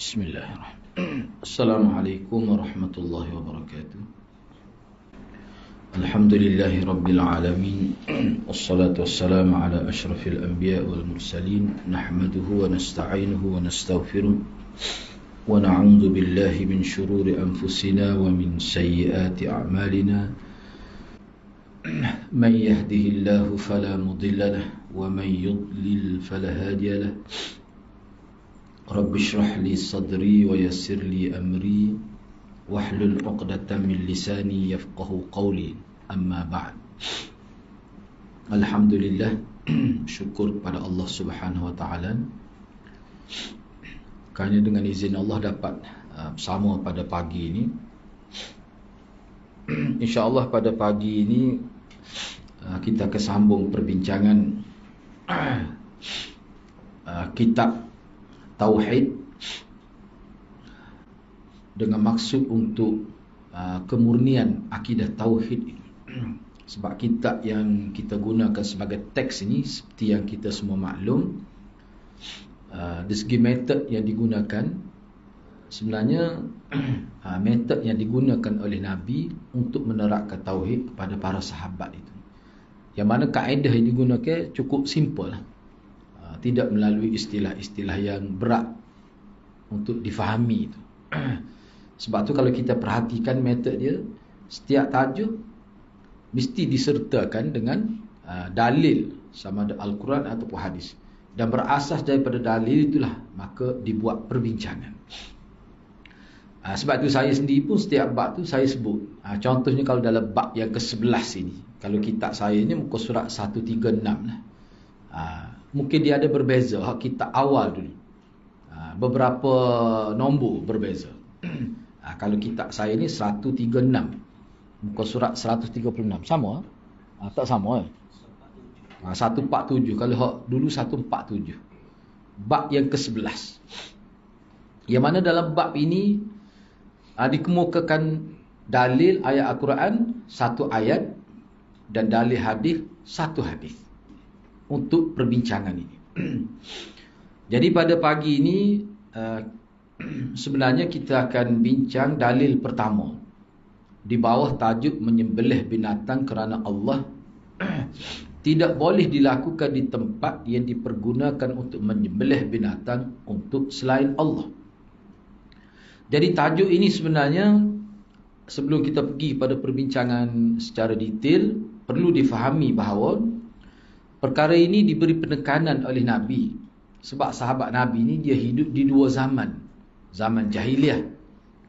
Bismillahirrahmanirrahim. Assalamualaikum warahmatullahi wabarakatuh. Alhamdulillahi rabbil alamin. Wassalatu wassalamu ala ashrafil anbiya wal mursalin. Nahmaduhu wa nasta'inuhu wa nastaghfiruh. Wa na'udzu billahi min shururi anfusina wa min sayyiati a'malina. Man yahdihillahu fala mudilla lahu wa man yudlil fala hadiya lahu. Rabbi shrah li sadri wa yassir li amri wahlul 'uqdatam min lisani yafqahu qawli. Amma ba'd. Alhamdulillah, syukur kepada Allah Subhanahu wa taala kerana dengan izin Allah dapat bersama pada pagi ini. Insya-Allah pada pagi ini kita akan sambung perbincangan kitab Tauhid dengan maksud untuk kemurnian akidah Tauhid. Sebab kitab yang kita gunakan sebagai teks ini, seperti yang kita semua maklum, dari segi metod yang digunakan, sebenarnya metod yang digunakan oleh Nabi untuk menerapkan Tauhid kepada para sahabat itu, yang mana kaedah yang digunakan cukup simple, tidak melalui istilah-istilah yang berat untuk difahami itu. Sebab tu kalau kita perhatikan metod dia, setiap tajuk mesti disertakan dengan dalil, sama ada Al-Quran ataupun hadis, dan berasas daripada dalil itulah maka dibuat perbincangan. Sebab tu saya sendiri pun setiap bab tu saya sebut. Contohnya kalau dalam bab yang ke-11 ini, kalau kitab saya ni muka surat 136 lah. Mungkin dia ada berbeza kitab awal dulu, beberapa nombor berbeza. Kalau kitab saya ni 136, muka surat 136, sama? Tak sama 147. Kalau dulu 147, bab yang ke-11, yang mana dalam bab ini dikemukakan dalil ayat Al-Quran 1 ayat dan dalil hadis 1 hadis untuk perbincangan ini. Jadi pada pagi ini sebenarnya kita akan bincang dalil pertama di bawah tajuk menyembelih binatang kerana Allah tidak boleh dilakukan di tempat yang dipergunakan untuk menyembelih binatang untuk selain Allah. Jadi tajuk ini sebenarnya, sebelum kita pergi pada perbincangan secara detail, perlu difahami bahawa perkara ini diberi penekanan oleh Nabi. Sebab sahabat Nabi ni dia hidup di dua zaman. Zaman jahiliah,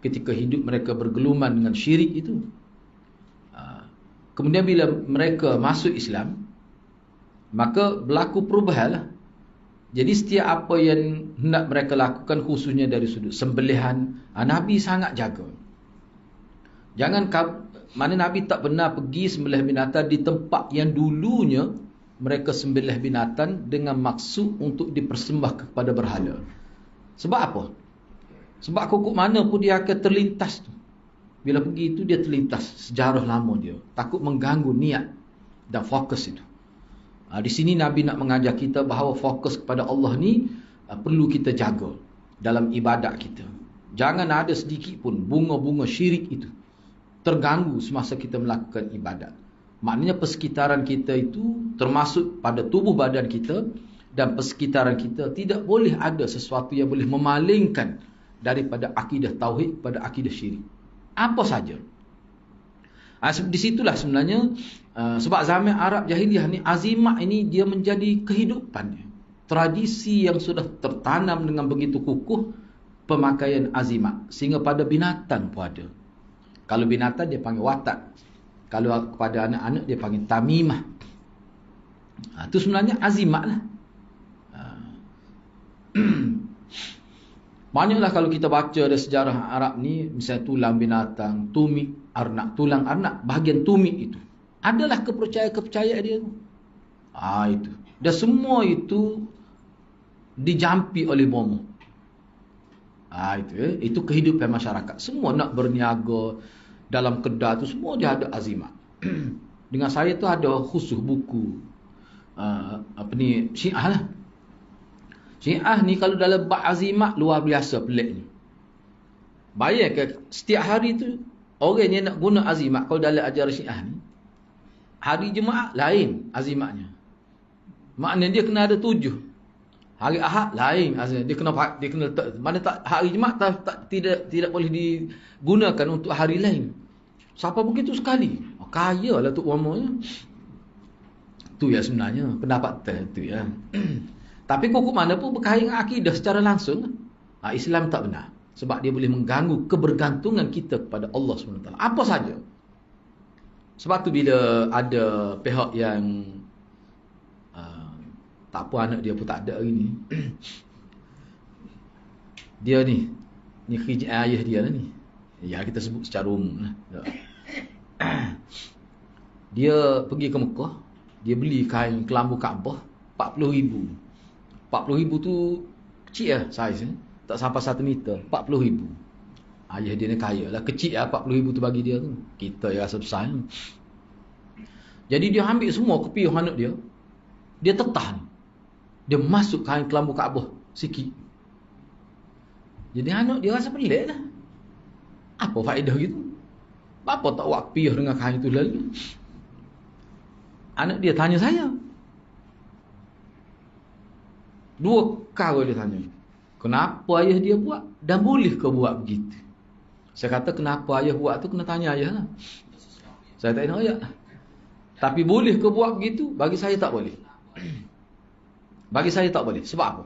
ketika hidup mereka bergeluman dengan syirik itu. Kemudian bila mereka masuk Islam, maka berlaku perubahan lah. Jadi setiap apa yang hendak mereka lakukan, khususnya dari sudut sembelihan, Nabi sangat jaga. Mana Nabi tak pernah pergi sembelih binatang di tempat yang dulunya mereka sembelih binatang dengan maksud untuk dipersembahkan kepada berhala. Sebab apa? Sebab kukuk mana pun dia akan terlintas tu. Bila pergi itu dia terlintas sejarah lama dia, takut mengganggu niat dan fokus itu. Di sini Nabi nak mengajar kita bahawa fokus kepada Allah ni perlu kita jaga dalam ibadat kita. Jangan ada sedikit pun bunga-bunga syirik itu terganggu semasa kita melakukan ibadat. Maknanya persekitaran kita itu, termasuk pada tubuh badan kita dan persekitaran kita, tidak boleh ada sesuatu yang boleh memalingkan daripada akidah tauhid pada akidah syirik. Apa saja. Di situlah sebenarnya sebab zaman Arab jahiliah ni, azimat ini dia menjadi kehidupannya. Tradisi yang sudah tertanam dengan begitu kukuh, pemakaian azimat, sehingga pada binatang pun ada. Kalau binatang dia panggil watak, kalau kepada anak-anak dia panggil tamimah. Itu sebenarnya azimat lah. Banyaklah kalau kita baca ada sejarah Arab ni, misalnya tulang binatang, tumit arnak, tulang arnak, bahagian tumit itu adalah kepercayaan dia tu. Itu. Dan semua itu dijampi oleh bomo. Itu kehidupan masyarakat. Semua nak berniaga dalam kedai tu, semua dia ada azimat. Dengan saya tu ada khusus buku Syiah lah. Syiah ni kalau dalam bab azimat luar biasa peliknya. Bayangkan setiap hari tu orang yang nak guna azimat kalau dalam ajaran Syiah ni, hari Jumaat lain azimatnya. Maknanya dia kena ada 7. Hari Ahad lain azimat. Dia kena mana tak hari Jumaat tidak boleh digunakan untuk hari lain. Siapa begitu sekali? Kaya lah tu umurnya. Tu ya sebenarnya pendapat tu ya. Tapi kok mana pun berkait dengan akidah secara langsung, Islam tak benar. Sebab dia boleh mengganggu kebergantungan kita kepada Allah SWT. Apa saja. Sebab tu bila ada pihak yang tak apa anak dia pun tak ada hari ni. Dia ni ayah dia lah ni. Ya kita sebut secara umum lah. Dia pergi ke Mekah. Dia beli kain kelambu Kaabah 40,000. 40,000 tu kecil lah saiz ni. Tak sampai 1 meter. 40,000. Ayah dia ni kaya lah. Kecil lah 40,000 tu bagi dia tu. Kita yang rasa besar ni. Jadi dia ambil semua kepiuh anak dia. Dia tetah ni. Dia masuk kain kelambu Kaabah sikit. Jadi anak dia rasa pelik lah. Apa faedah gitu? Bapa tak buat kepiuh dengan kain tu lalu? Anak dia tanya saya. 2 kali dia tanya. Kenapa ayah dia buat? Dan boleh ke buat begitu? Saya kata kenapa ayah buat tu kena tanya ayah lah. Saya tak nak ayah. Tapi boleh ke buat begitu? Bagi saya tak boleh. Bagi saya tak boleh. Sebab apa?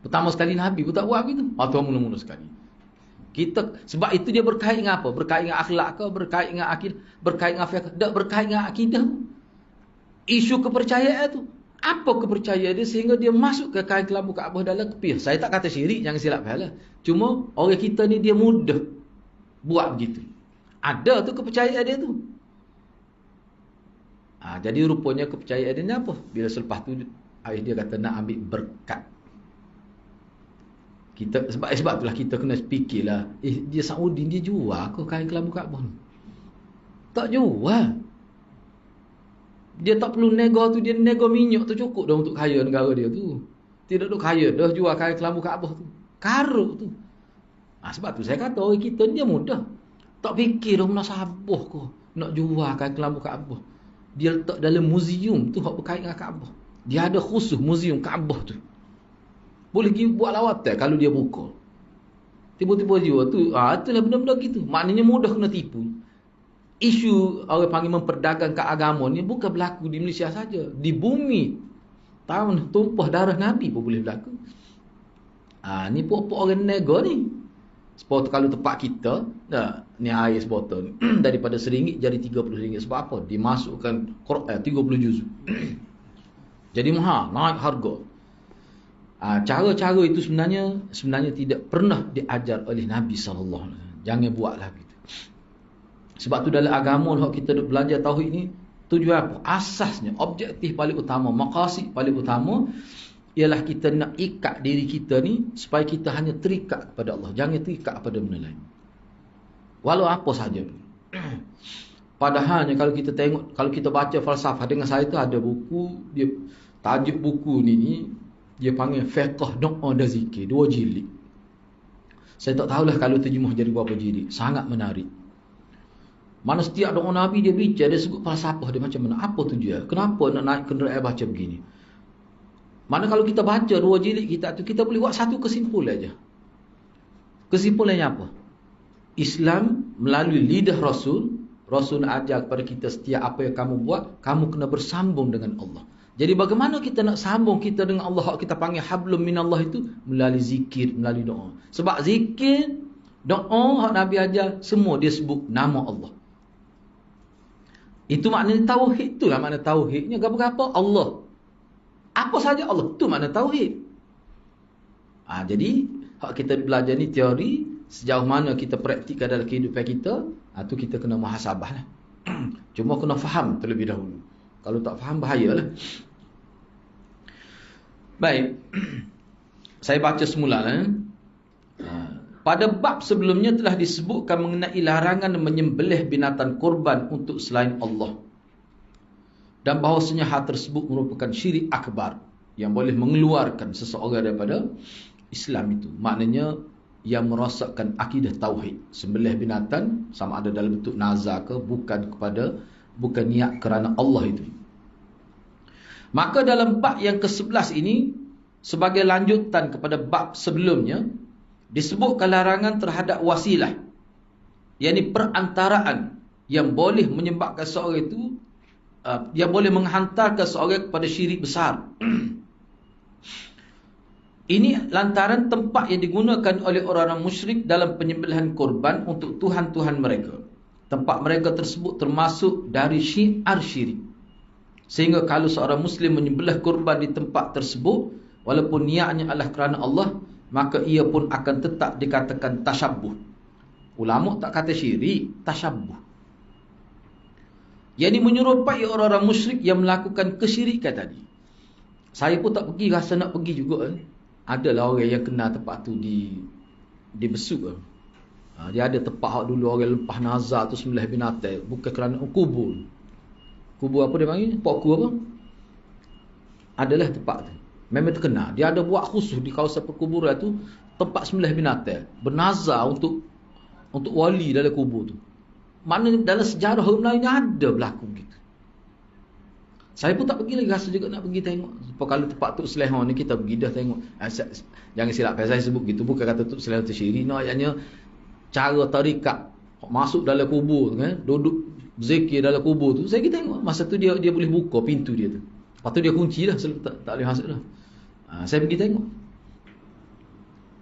Pertama sekali Nabi pun tak buat begitu. Atau mula-mula sekali. Sebab itu dia berkait dengan apa? Berkait dengan akhlak ke? Berkait dengan akidah? Berkait dengan fiqh? Tak berkait dengan akidah. Isu kepercayaan tu. Apa kepercayaan dia sehingga dia masuk ke kain kelambu Kaabah dalam kepiah? Saya tak kata syirik, jangan silap faham lah. Cuma orang kita ni dia mudah buat begitu. Ada tu kepercayaan dia tu. Jadi rupanya kepercayaan dia ni apa? Bila selepas tu ayah dia kata nak ambil berkat. Sebab itulah kita kena fikirlah. Dia Saudi dia jual ke kain kelambu Kaabah ni? Tak jual. Dia tak perlu nego tu, dia nego minyak tu cukup dah untuk kaya negara dia tu. Tidak duk kaya dah jual kain kelambu Kaabah tu. Karuk tu. Sebab tu saya kata orang kita ni dia mudah. Tak fikir dah munasabah ke nak jual kain kelambu Kaabah. Dia letak dalam muzium tu hak berkait dengan Kaabah. Dia ada khusus muzium Kaabah tu. Boleh pergi buat lawatan kalau dia buka. Tiba-tiba jual tu, itulah benda-benda gitu. Maknanya mudah kena tipu. Isu orang panggil memperdagangkan agama ni bukan berlaku di Malaysia saja. Di bumi. Tahun tumpah darah Nabi pun boleh berlaku. Ni pokok orang nego ni. Sebab kalau tempat kita, ni air sebotol ni. Daripada RM1 jadi RM30. Sebab apa? Dimasukkan Quran 30 juz. Jadi mahal, naik harga. Cara-cara itu sebenarnya tidak pernah diajar oleh Nabi SAW. Jangan buatlah begitu. Sebab tu dalam agama hak kita duk belajar tauhid ni tujuan apa? Asasnya, objektif paling utama, maqasid paling utama ialah kita nak ikat diri kita ni supaya kita hanya terikat kepada Allah, jangan terikat kepada benda lain. Walau apa saja. Padahalnya kalau kita tengok, kalau kita baca falsafah, dengan saya tu ada buku, dia tajuk buku ni dia panggil Fiqh Doa dan Zikir, 2 jilid. Saya tak tahulah kalau terjemah jadi berapa jilid. Sangat menarik. Mana setiap doa Nabi dia bincang, dia sebut falsafah dia macam mana. Apa tu dia? Kenapa nak naik kenderaan baca begini? Mana kalau kita baca 2 jilid kita boleh buat satu kesimpulan aja. Kesimpulannya apa? Islam melalui lidah Rasul nak ajar kepada kita setiap apa yang kamu buat, kamu kena bersambung dengan Allah. Jadi bagaimana kita nak sambung kita dengan Allah, kita panggil hablum minallah itu melalui zikir, melalui doa. Sebab zikir, doa hak Nabi ajar, semua dia sebut nama Allah. Itu maknanya tauhid, itulah makna tauhidnya. Apa-apa Allah. Apa saja Allah, itu makna tauhid. Jadi hak kita belajar ni teori, sejauh mana kita praktikkan dalam kehidupan kita, tu kita kena muhasabah lah. Cuma kena faham terlebih dahulu. Kalau tak faham bahayalah. Baik. Saya baca semula lah. Pada bab sebelumnya telah disebutkan mengenai larangan menyembelih binatang korban untuk selain Allah. Dan bahawasanya hal tersebut merupakan syirik akbar. yang boleh mengeluarkan seseorang daripada Islam itu. Maknanya yang merosakkan akidah tauhid. Sembelih binatang sama ada dalam bentuk nazar ke, bukan niat kerana Allah itu. Maka dalam bab yang ke-11 ini, sebagai lanjutan kepada bab sebelumnya, disebutkan larangan terhadap wasilah, yakni perantaraan yang boleh menyebabkan seorang itu, yang boleh menghantarkan seorang kepada syirik besar. Ini lantaran tempat yang digunakan oleh orang-orang musyrik dalam penyembelihan korban untuk tuhan-tuhan mereka. Tempat mereka tersebut termasuk dari syiar syirik. Sehingga kalau seorang Muslim menyembelih korban di tempat tersebut, walaupun niatnya adalah kerana Allah, maka ia pun akan tetap dikatakan tasyabbuh. Ulama tak kata syirik, tasyabbuh. Yang ini menyerupai orang-orang musyrik yang melakukan kesyirikan tadi. Saya pun tak pergi, rasa nak pergi juga. Adalah orang yang kenal tempat tu di Besuk. Dia ada tempat dulu orang lepas nazar tu sembelih binatang, bukan kerana kubur. Kubur apa dia panggil? Pokku apa? Adalah tempat tu. Memang terkenal. Dia ada buat khusus di kawasan perkuburan tu, tempat sembelih binatang, bernazar untuk wali dalam kubur tu. Mana dalam sejarah orang Melayu ni ada berlaku gitu. Saya pun tak pergi lagi, rasa juga nak pergi tengok. Sebab kalau tempat Tok Selehon ni kita pergi dah tengok. Jangan silap saya sebut gitu, bukan kata Tok Selehon tu syirik. Ayatnya cara tarikat masuk dalam kubur kan, duduk zikir dalam kubur tu, saya pergi tengok. Masa tu dia boleh buka pintu dia tu. Lepas tu dia kunci dah, tak boleh masuk dah. Saya pergi tengok.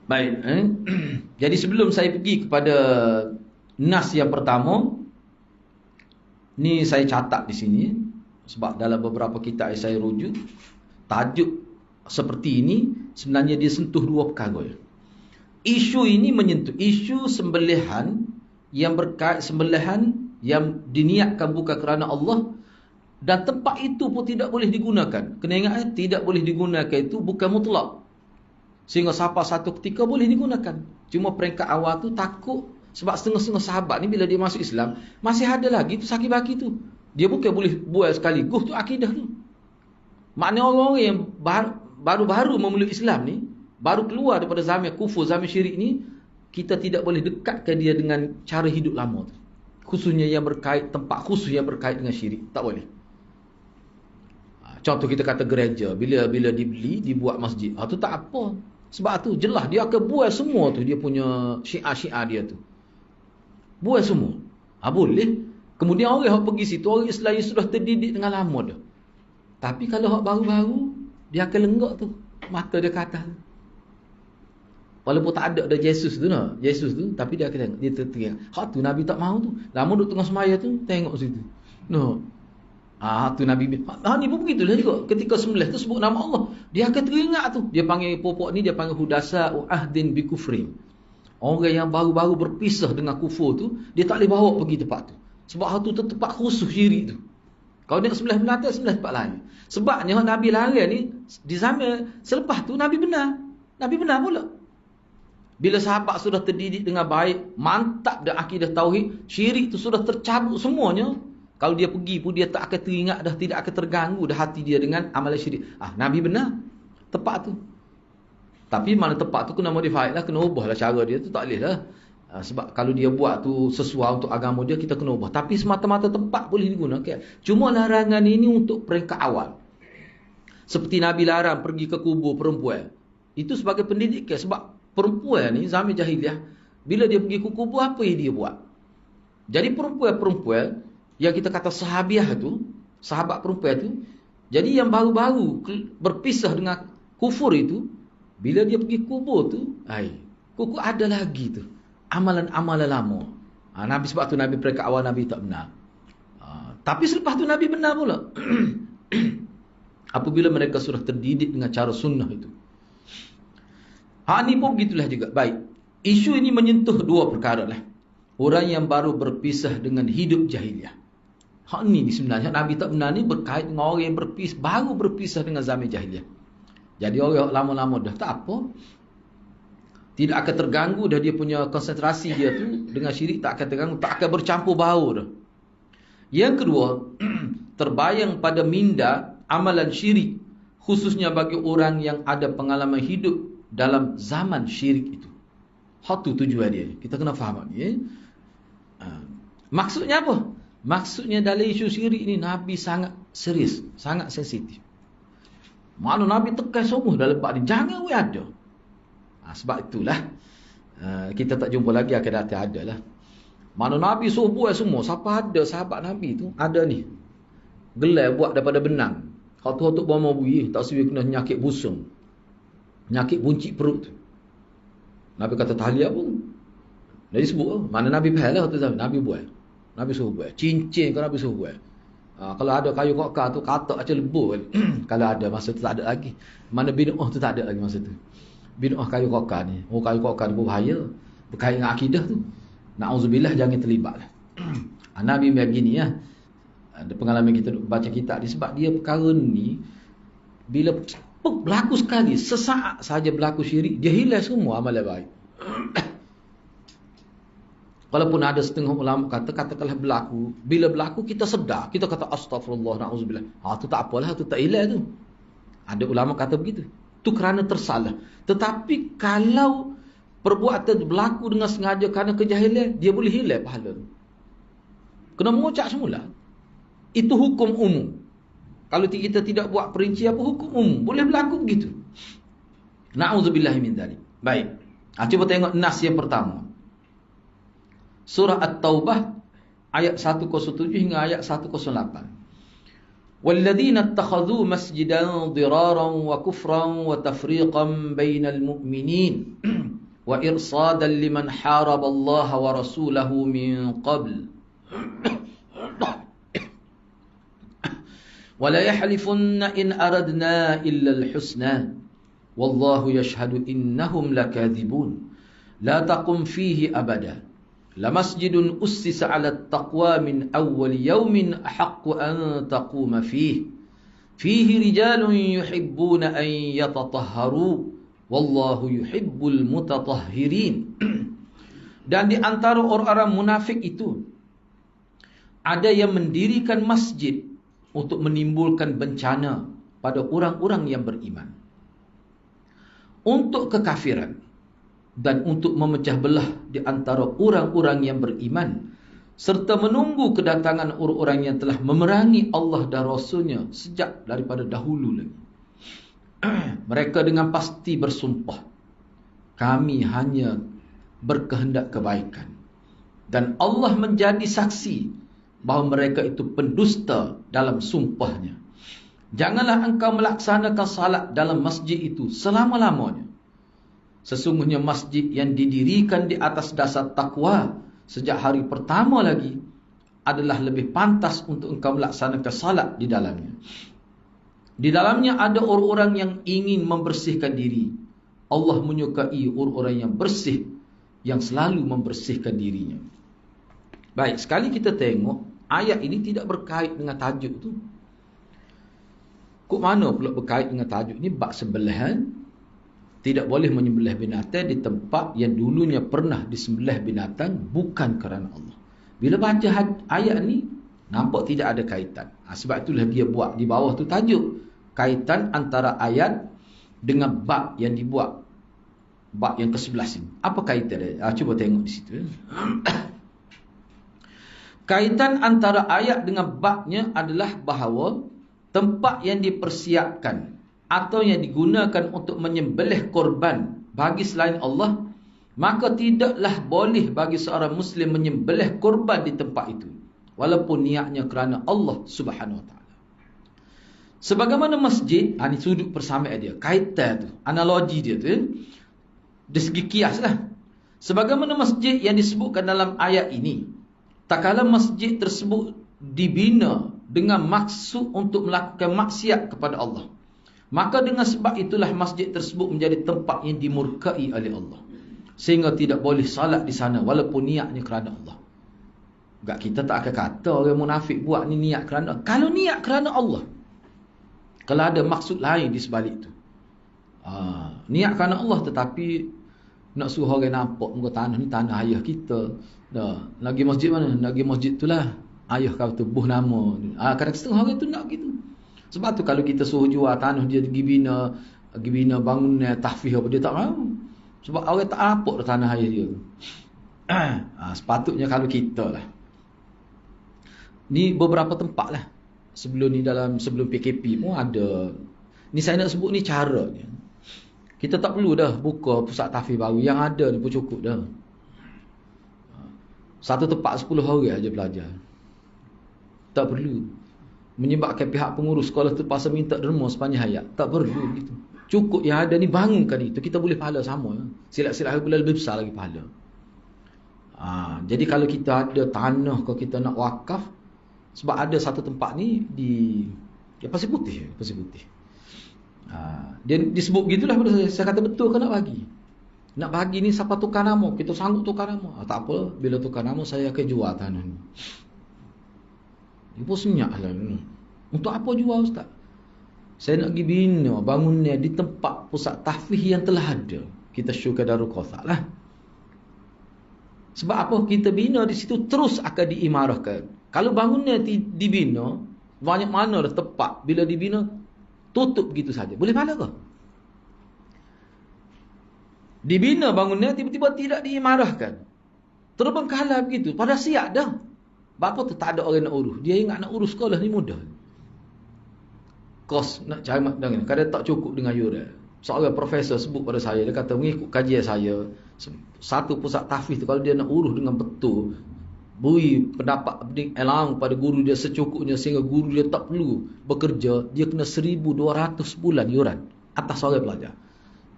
Baik, jadi sebelum saya pergi kepada nas yang pertama, ni saya catat di sini. Sebab dalam beberapa kitab yang saya rujuk, tajuk seperti ini sebenarnya dia sentuh dua perkara. Isu ini menyentuh isu sembelihan yang berkait sembelihan yang diniatkan bukan kerana Allah, dan tempat itu pun tidak boleh digunakan. Kena ingat, tidak boleh digunakan itu bukan mutlak. Sehingga sampai satu ketika boleh digunakan. Cuma peringkat awal tu takut, sebab setengah-setengah sahabat ni bila dia masuk Islam, masih ada lagi tu sakit-baki tu. Dia bukan boleh buat sekaligus tu akidah tu. Maknanya orang-orang yang baru-baru memeluk Islam ni, baru keluar daripada zaman kufur, zaman syirik ni, kita tidak boleh dekatkan dia dengan cara hidup lama tu. Khususnya yang berkait, tempat khusus yang berkait dengan syirik. Tak boleh. Contoh kita kata gereja, bila dibeli, dibuat masjid. Tu tak apa. Sebab tu jelas dia akan buat semua tu, dia punya syiar-syiar dia tu. Buat semua. Boleh. Kemudian orang yang pergi situ, orang Islam yang sudah terdidik dengan lama dah. Tapi kalau orang baru-baru, dia akan lenggak tu. Mata dia ke atas. Walaupun tak ada Yesus tu, Yesus tu, tapi dia akan tengok. Dia tertengok. Hak tu Nabi tak mahu tu. Lama duduk tengah semaya tu, tengok situ. Tu Nabi. Ni pun begitulah juga. Ketika sembelih tu sebut nama Allah, dia akan teringat tu. Dia panggil popok ni, dia panggil hudasa ahdin bi kufrin. Orang yang baru-baru berpisah dengan kufur tu, dia tak boleh bawa pergi tempat tu. Sebab hal tu tempat khusus syirik tu. Kalau dia sembelih binatang, sembelih tempat lain. Sebabnya Nabi larang ni, di zaman selepas tu Nabi benar. Nabi benar pula. Bila sahabat sudah terdidik dengan baik, mantap dah akidah tauhid, syirik tu sudah tercabut semuanya. Kalau dia pergi pun dia tak akan teringat dah, tidak akan terganggu dah hati dia dengan amalan syirik. Nabi benar. Tepat tu. Tapi mana tepat tu kena modify lah, kena ubah lah cara dia tu, tak boleh lah. Sebab kalau dia buat tu sesuai untuk agama dia, kita kena ubah. Tapi semata-mata tempat boleh digunakan. Cuma larangan ini untuk peringkat awal. Seperti Nabi larang pergi ke kubur perempuan. Itu sebagai pendidikan. Sebab perempuan ni zaman jahiliah, bila dia pergi ke kubur, apa yang dia buat? Jadi perempuan-perempuan yang kita kata sahabiah tu, sahabat perempuan tu, jadi yang baru-baru berpisah dengan kufur itu, bila dia pergi kubur tu, kuku ada lagi tu amalan-amalan lama. Nabi, sebab tu Nabi peringkat awal Nabi tak benar. Tapi selepas tu Nabi benar pula. Apabila mereka sudah terdidik dengan cara sunnah itu. Ni pun begitulah juga. Baik. Isu ini menyentuh dua perkara lah. Orang yang baru berpisah dengan hidup jahiliah. Ni sebenarnya Nabi tak benar ni berkait dengan orang yang baru berpisah dengan zaman jahiliah. Jadi orang lama-lama dah tak apa. Tidak akan terganggu dah, dia punya konsentrasi dia tu dengan syirik tak akan terganggu, tak akan bercampur bau dah. Yang kedua, terbayang pada minda amalan syirik, khususnya bagi orang yang ada pengalaman hidup dalam zaman syirik itu. Hak tu tujuan dia. Kita kena faham ni. Maksudnya apa? Maksudnya dalam isu syirik ni Nabi sangat serius, sangat sensitif. Mana Nabi tekan semua dalam bab ni, jangan ada. Sebab itulah kita tak jumpa lagi akan datang ada lah. Mana Nabi suruh buat semua, siapa ada sahabat Nabi tu ada ni. Gelai buat daripada benang. Kalau tu untuk bawa buih, tak sebi kena nyakit busung. Nyakit buncit perut tu. Nabi kata tahliah pun. Jadi sebut mana Nabi faham lah tu Nabi buat. Nabi suruh buat. Cincin kan Nabi suruh buat. Kalau ada kayu kokar tu katak aja lebur. Kalau ada masa tu tak ada lagi. Mana bid'ah tu tak ada lagi masa tu. Bid'ah kayu kokar ni. Oh kayu kokar ni berbahaya. Berkait dengan akidah tu. Na'udzubillah jangan terlibat lah. Nabi begini ya. Ada pengalaman kita baca kitab ni. Sebab dia perkara ni bila berlaku sekali, sesaat saja berlaku syirik, dia hilang semua amalan baik. Walaupun ada setengah ulama katakanlah berlaku, bila berlaku kita sedar, kita kata astagfirullah, na'udzubillah. Tu tak apalah, tu tak hilang tu. Ada ulama kata begitu. Tu kerana tersalah. Tetapi kalau perbuatan berlaku dengan sengaja kerana kejahilan, dia boleh hilang pahala. Kena mengucap semula. Itu hukum umum. Kalau kita tidak buat perinci apa, hukum umum. Boleh berlaku begitu. Na'udzubillah min dzalik. Baik. Cuba tengok nas yang pertama. Surah At-Taubah ayat 107 hingga ayat 108. Walladzina ittakhadhu masjidan diraran wa kufran wa tafriqan bainal mu'minin wa irsadan liman haraba Allah wa rasulahu min qabl. ولا يحلفن إن أردنا إلا الحسنى والله يشهد إنهم لكاذبون لا تقم فيه أبدا لمسجد أسس على التقوى من أول يوم أحق أن تقوم فيه رجال يحبون أن يتطهروا والله يحب المتطهرين. Dan di antara orang-orang munafik itu ada yang mendirikan masjid untuk menimbulkan bencana pada orang-orang yang beriman, untuk kekafiran, dan untuk memecah belah di antara orang-orang yang beriman, serta menunggu kedatangan orang-orang yang telah memerangi Allah dan Rasulnya sejak daripada dahulu lagi. Mereka dengan pasti bersumpah, kami hanya berkehendak kebaikan, dan Allah menjadi saksi bahawa mereka itu pendusta dalam sumpahnya. Janganlah engkau melaksanakan salat dalam masjid itu selama-lamanya. Sesungguhnya masjid yang didirikan di atas dasar takwa sejak hari pertama lagi adalah lebih pantas untuk engkau melaksanakan salat di dalamnya. Di dalamnya ada orang-orang yang ingin membersihkan diri. Allah menyukai orang-orang yang bersih, yang selalu membersihkan dirinya. Baik, sekali kita tengok ayat ini tidak berkait dengan tajuk tu. Kok mana pula berkait dengan tajuk ni? Bab sembelihan. Tidak boleh menyembelih binatang di tempat yang dulunya pernah disembelih binatang bukan kerana Allah. Bila baca ayat ni, nampak tidak ada kaitan. Sebab itulah dia buat di bawah tu tajuk. Kaitan antara ayat dengan bab yang dibuat. Bab yang ke-11 ini. Apa kaitan dia? Cuba tengok di situ. Kaitan antara ayat dengan babnya adalah bahawa tempat yang dipersiapkan atau yang digunakan untuk menyembelih korban bagi selain Allah, maka tidaklah boleh bagi seorang Muslim menyembelih korban di tempat itu, walaupun niatnya kerana Allah Subhanahu Wa Taala. Sebagaimana masjid, ini sudut persamaan dia, kaitan tu, analogi dia tu, dari segi kias lah. Sebagaimana masjid yang disebutkan dalam ayat ini, tak kala masjid tersebut dibina dengan maksud untuk melakukan maksiat kepada Allah, maka dengan sebab itulah masjid tersebut menjadi tempat yang dimurkai oleh Allah, sehingga tidak boleh salat di sana walaupun niatnya kerana Allah. Enggak, kita tak akan kata orang munafik buat ni niat kerana, kalau niat kerana Allah, kalau ada maksud lain di sebalik itu, niat kerana Allah tetapi nak suruh orang nampak muka tanah ni tanah ayah kita. Lagi masjid mana? Lagi masjid itulah ayah kau tubuh nama. Kadang setengah orang tu nak gitu. Sebab tu kalau kita suruh jual tanah dia pergi bina bangunan tahfiz apa, dia tak mahu. Sebab orang tak apuk tanah air dia. Sepatutnya kalau kita lah. Ni beberapa tempat lah. Sebelum PKP pun ada. Ni saya nak sebut ni caranya. Kita tak perlu dah buka pusat tahfiz baru. Yang ada ni pun cukup dah. Satu tempat 10 orang aja belajar. Tak perlu menyebabkan pihak pengurus sekolah tu pasal minta derma sepanjang hayat. Tak perlu gitu. Cukup yang ada ni bangunkan itu. Kita boleh pahala sama. Silat-silat boleh lebih besar lagi pahala. Jadi kalau kita ada tanah, kalau kita nak wakaf, sebab ada satu tempat ni di Pasir Putih. Dia disebut begitulah pada saya kata betul ke nak bagi. Nak bagi ni siapa tukar nama? Kita sanggup tukar nama. Tak apa, bila tukar nama saya akan jual tanah ni. Dia pun senyap lah. Untuk apa jual ustaz? Saya nak pergi bina bangunan di tempat pusat tahfiz yang telah ada. Kita syukur Darul Qawthar lah. Sebab apa? Kita bina di situ terus akan diimarahkan. Kalau bangunan dibina, banyak mana dah tempat. Bila dibina, tutup begitu saja. Boleh pahala ke? Dibina bangunan, tiba-tiba tidak diimarahkan. Terbengkalai begitu. Pada siap dah. Bapa tu tak ada orang nak urus. Dia ingat nak urus sekolah ni mudah. Kos nak cari makna. Kadang tak cukup dengan yuran. Seorang profesor sebut pada saya, dia kata mengikut kajian saya, satu pusat tahfiz tu kalau dia nak urus dengan betul, beri pendapat elang pada guru dia secukupnya sehingga guru dia tak perlu bekerja, dia kena 1,200 bulan yuran atas seorang pelajar.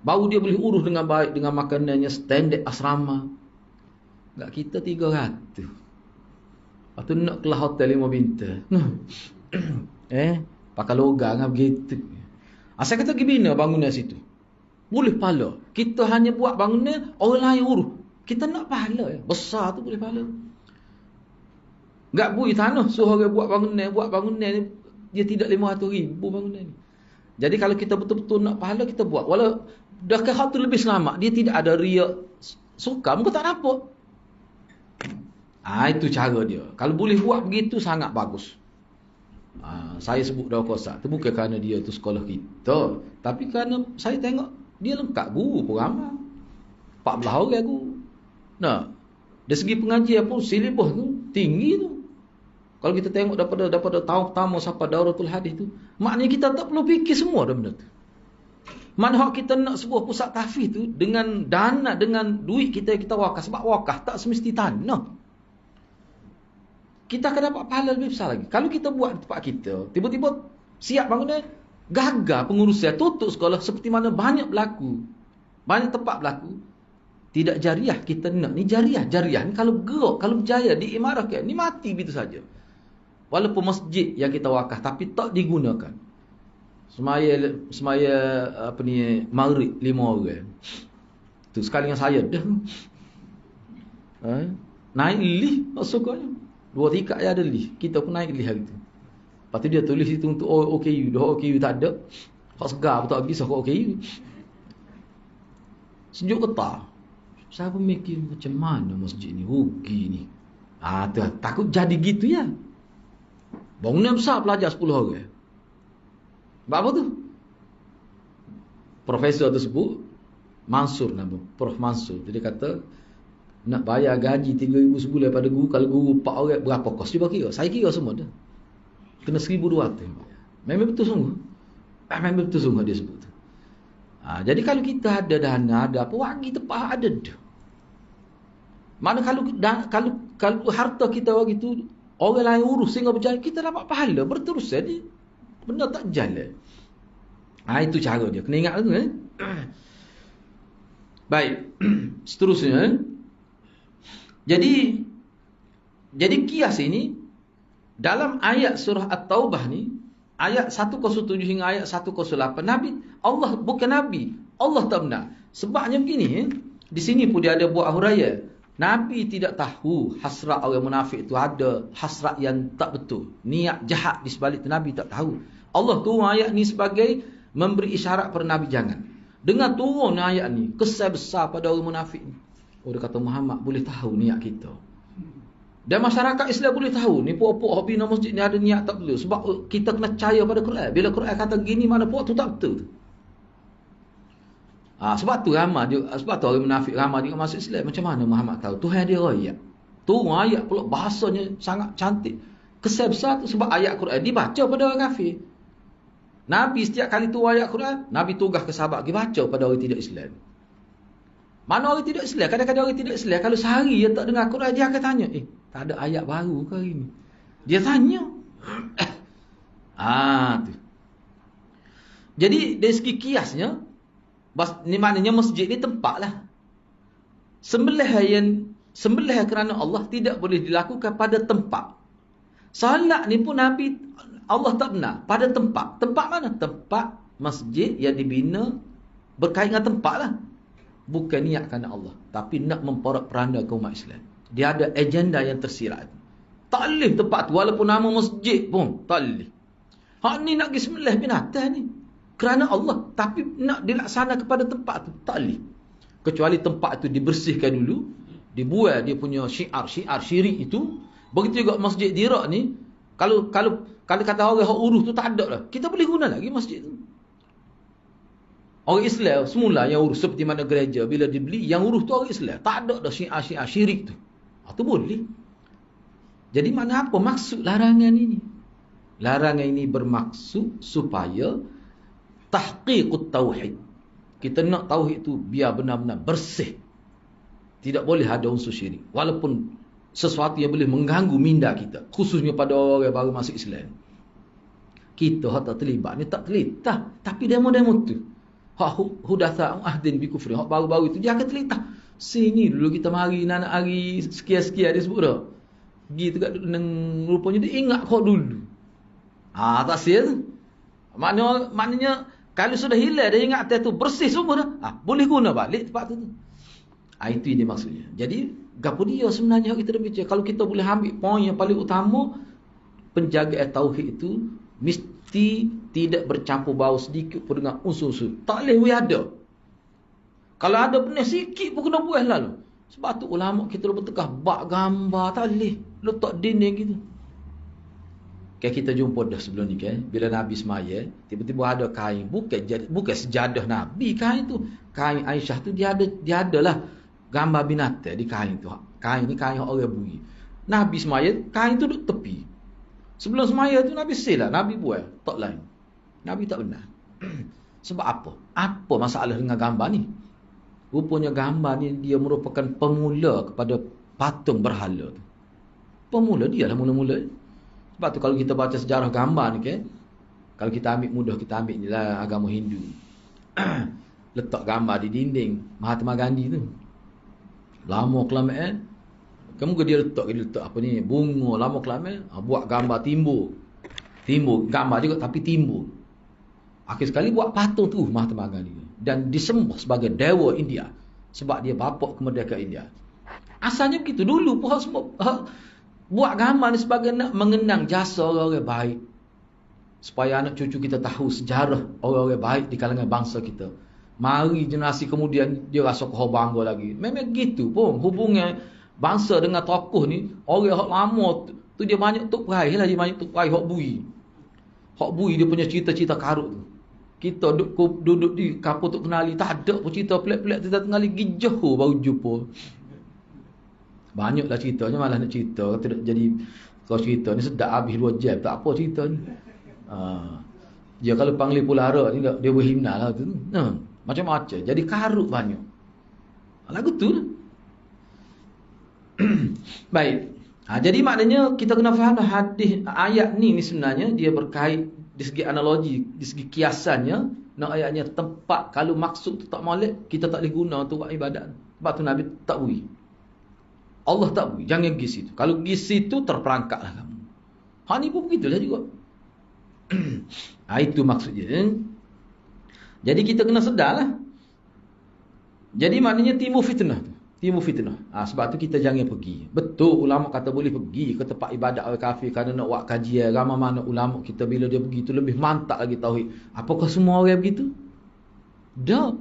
Baru dia boleh urus dengan baik dengan makanannya, standard asrama. Enggak, kita 300. Lepas tu nak kelas hotel 5 bintang. Pakai logam kan begitu. Saya kata pergi bina bangunan situ. Boleh pahala. Kita hanya buat bangunan, orang lain urus. Kita nak pahala. Besar tu boleh pahala. Enggak bui tanah, suruh orang buat bangunan ni, dia tidak 500,000 bangunan ni. Jadi kalau kita betul-betul nak pahala, kita buat. Walau dah ke hak tu lebih selamat, dia tidak ada riak suka, muka tak nampak. Itu cara dia. Kalau boleh buat begitu, sangat bagus. Saya sebut Darul Qawthar tu bukan kerana dia tu sekolah kita, tapi kerana saya tengok dia lengkap, guru pun ramai, 14 orang guru. Nah, dari segi pengajian pun silibus tu tinggi tu. Kalau kita tengok daripada tahun pertama sampai Dauratul Hadis tu, maknanya kita tak perlu fikir semua dah benda tu. Mana kita nak sebuah pusat tahfiz tu dengan dana, dengan duit kita wakaf. Sebab wakaf tak semesti tanah. Kita akan dapat pahala lebih besar lagi. Kalau kita buat di tempat kita, tiba-tiba siap bangunan, gagal pengurusan, tutup sekolah, seperti mana banyak berlaku. Banyak tempat berlaku. Tidak jariah kita nak. Ni jariah. Jariah ni kalau gerak, kalau berjaya, diimarahkan, ni mati begitu saja. Walaupun masjid yang kita wakaf, tapi tak digunakan. Semaya maghrib 5 orang. Tu sekali dengan saya dah. Naik lift masuknya. 2 tingkat je ada lift. Kita pun naik lift hari tu. Lepas tu dia tulis itu untuk OKU. Dah OKU tak ada. Hak segar pun tak pergi sok OKU. Sejuk getah. Saya pun mikir macam mana masjid ni, rugi ni. Takut jadi gitu ya. Bangunan besar pelajar 10 orang. Sebab apa tu? Profesor tersebut, Mansur nama, Prof Mansur. Dia kata, nak bayar gaji 3,000 sebulan pada guru, kalau guru 4 orang berapa kos? Dia kira. Saya kira semua dah. Kena 1,200. Memang betul sungguh. Memang betul sungguh dia sebut tu. Jadi kalau kita ada dana, ada apa, wagi tepat ada dah. Mana kalau harta kita wagi tu, orang lain urus sehingga berjaya, kita dapat pahala berterusan ni. Benda tak jalan. Itu cara dia. Kena ingat tu Baik. Seterusnya. Jadi kias ini dalam ayat surah At-Taubah ni, ayat 107 hingga ayat 108, Nabi Allah bukan Nabi, Allah tak benar. Sebabnya begini, di sini pun dia ada buat huraian. Nabi tidak tahu hasrat orang munafik itu, ada hasrat yang tak betul, niat jahat di sebalik itu Nabi tak tahu. Allah turun ayat ni sebagai memberi isyarat pada Nabi jangan. Dengan turun ayat ni, kesan besar pada orang munafik ni. Dia kata Muhammad boleh tahu niat kita. Dan masyarakat Islam boleh tahu ni puak-puak hak bina masjid ni ada niat tak betul. Sebab kita kena percaya pada Quran. Bila Quran kata gini, mana puak tu tak betul. Sebab tu ramai juga, sebab tu orang munafik ramai juga masuk Islam. Macam mana Muhammad tahu? Tuhan dia ayat. Turun ayat pula bahasanya sangat cantik. Kesan besar tu sebab ayat Quran dibaca pada orang kafir. Nabi setiap kali tu ayat Quran, Nabi tugas ke sahabat pergi baca pada orang tidak Islam. Mana orang tidak Islam? Kadang-kadang orang tidak Islam kalau sehari dia tak dengar Quran, dia akan tanya, tak ada ayat baru ke hari ni? Dia tanya. Tu. Jadi dari segi kiasnya, ni maknanya masjid ni tempat lah. Sembelih kerana Allah tidak boleh dilakukan pada tempat. Salat ni pun Nabi Allah tak benar pada tempat. Tempat mana? Tempat masjid yang dibina berkait dengan tempat lah. Bukan niat kerana Allah, tapi nak memporak-peranda kaum umat Islam. Dia ada agenda yang tersirat. Tak boleh tempat tu walaupun nama masjid pun tak boleh. Hak ni nak pergi sembelih binatang ni kerana Allah, tapi nak dilaksana kepada tempat tu tak boleh. Kecuali tempat tu dibersihkan dulu, dibuat dia punya syiar syirik itu. Begitu juga masjid Dirak ni, kalau kata orang hak urus tu tak ada lah, kita boleh guna lagi masjid tu. Orang Islam semula yang urus, seperti mana gereja bila dibeli yang urus tu orang Islam, tak ada dah syiar syirik tu. Tu boleh. Jadi mana apa maksud larangan ini? Larangan ini bermaksud supaya tahqiqut tauhid. Kita nak tauhid tu biar benar-benar bersih. Tidak boleh ada unsur syirik. Walaupun sesuatu yang boleh mengganggu minda kita, khususnya pada orang yang baru masuk Islam. Kita tak terlibat ni, tak terlibat. Tapi demo-demo tu, hudatha ahdin bi kufri, hak baru-baru itu dia akan terlintas. Sini dulu kita mari nak hari sekian-sekian dia sebut dah. Gitu kat rupanya dia ingat kau dulu. Tak sia. Maknanya kalau sudah hilang dia ingat atas tu bersih semua dah. Boleh guna balik tempat tu. Itu yang dia maksudnya. Jadi gapo dia sebenarnya kita dah bincang. Kalau kita boleh ambil poin yang paling utama, penjagaan tauhid itu mesti tidak bercampur bau sedikit pun dengan unsur-unsur. Tak boleh ada. Kalau ada benar sikit pun kena buang lalu. Sebab tu ulama kita bertekah bak gambar tak boleh. Letak dinding gitu. Kita jumpa dah sebelum ni kan. Bila Nabi semaya, tiba-tiba ada kain. Bukan sejadah Nabi kain tu. Kain Aisyah tu dia adalah gambar binatang di kain tu. Kain ni kain orang bui. Nabi semaya, kain tu duduk tepi. Sebelum semaya tu Nabi silah, Nabi buat tak lain. Nabi tak benar. Sebab apa? Apa masalah dengan gambar ni? Rupanya gambar ni dia merupakan pemula kepada patung berhala tu. Pemula dia lah mula-mula. Sebab tu kalau kita baca sejarah gambar ni kan, kalau kita ambil mudah, kita ambil ni lah agama Hindu. Letak gambar di dinding Mahatma Gandhi tu. Lama kelamaan kamu ke dia letak apa ni, bunga lama kelamaan, buat gambar timbul gambar juga tapi timbul. Akhir sekali buat patung tu Mahatma Gandhi dan disembah sebagai dewa India sebab dia bapa kemerdekaan India. Asalnya begitu dulu pun semua buat gambar ni sebagai nak mengenang jasa orang-orang baik, supaya anak cucu kita tahu sejarah orang-orang baik di kalangan bangsa kita. Mari generasi kemudian dia rasa kau bangga lagi. Memang gitu pun hubungan bangsa dengan tokoh ni. Orang yang lama tu dia banyak tok perai lah, dia banyak tok perai hak bui. Hak bui dia punya cerita-cerita karut tu. Kita duduk di kapur tok kenali tak ada pun cerita pelik-pelik kita kenali gijah baru jumpa. Banyaklah ceritanya, malah nak cerita tidak jadi. Kalau cerita ni sedap habis 2 jam, tak apa cerita ni. Dia kalau panggil pulara ni dia berhimna lah tu. Macam-macam. Jadi karut banyak. Lagu tu. Baik. Jadi maknanya kita kena faham hadis ayat ni sebenarnya dia berkait di segi analogi, di segi kiasannya. Nak ayatnya tempat kalau maksud tu tak molek, kita tak boleh guna untuk buat ibadat. Sebab tu Nabi tak bui. Allah tak bui. Jangan pergi situ. Kalau pergi situ terperangkaplah kamu. Ni pun begitulah juga. Itu maksudnya. Jadi kita kena sedarlah. Jadi maknanya timbul fitnah. Sebab tu kita jangan pergi. Betul ulama kata boleh pergi ke tempat ibadat orang kafir kerana nak buat kajian. Ramai mana ulama kita bila dia pergi tu lebih mantap lagi tauhid. Apakah semua orang begitu? Tak.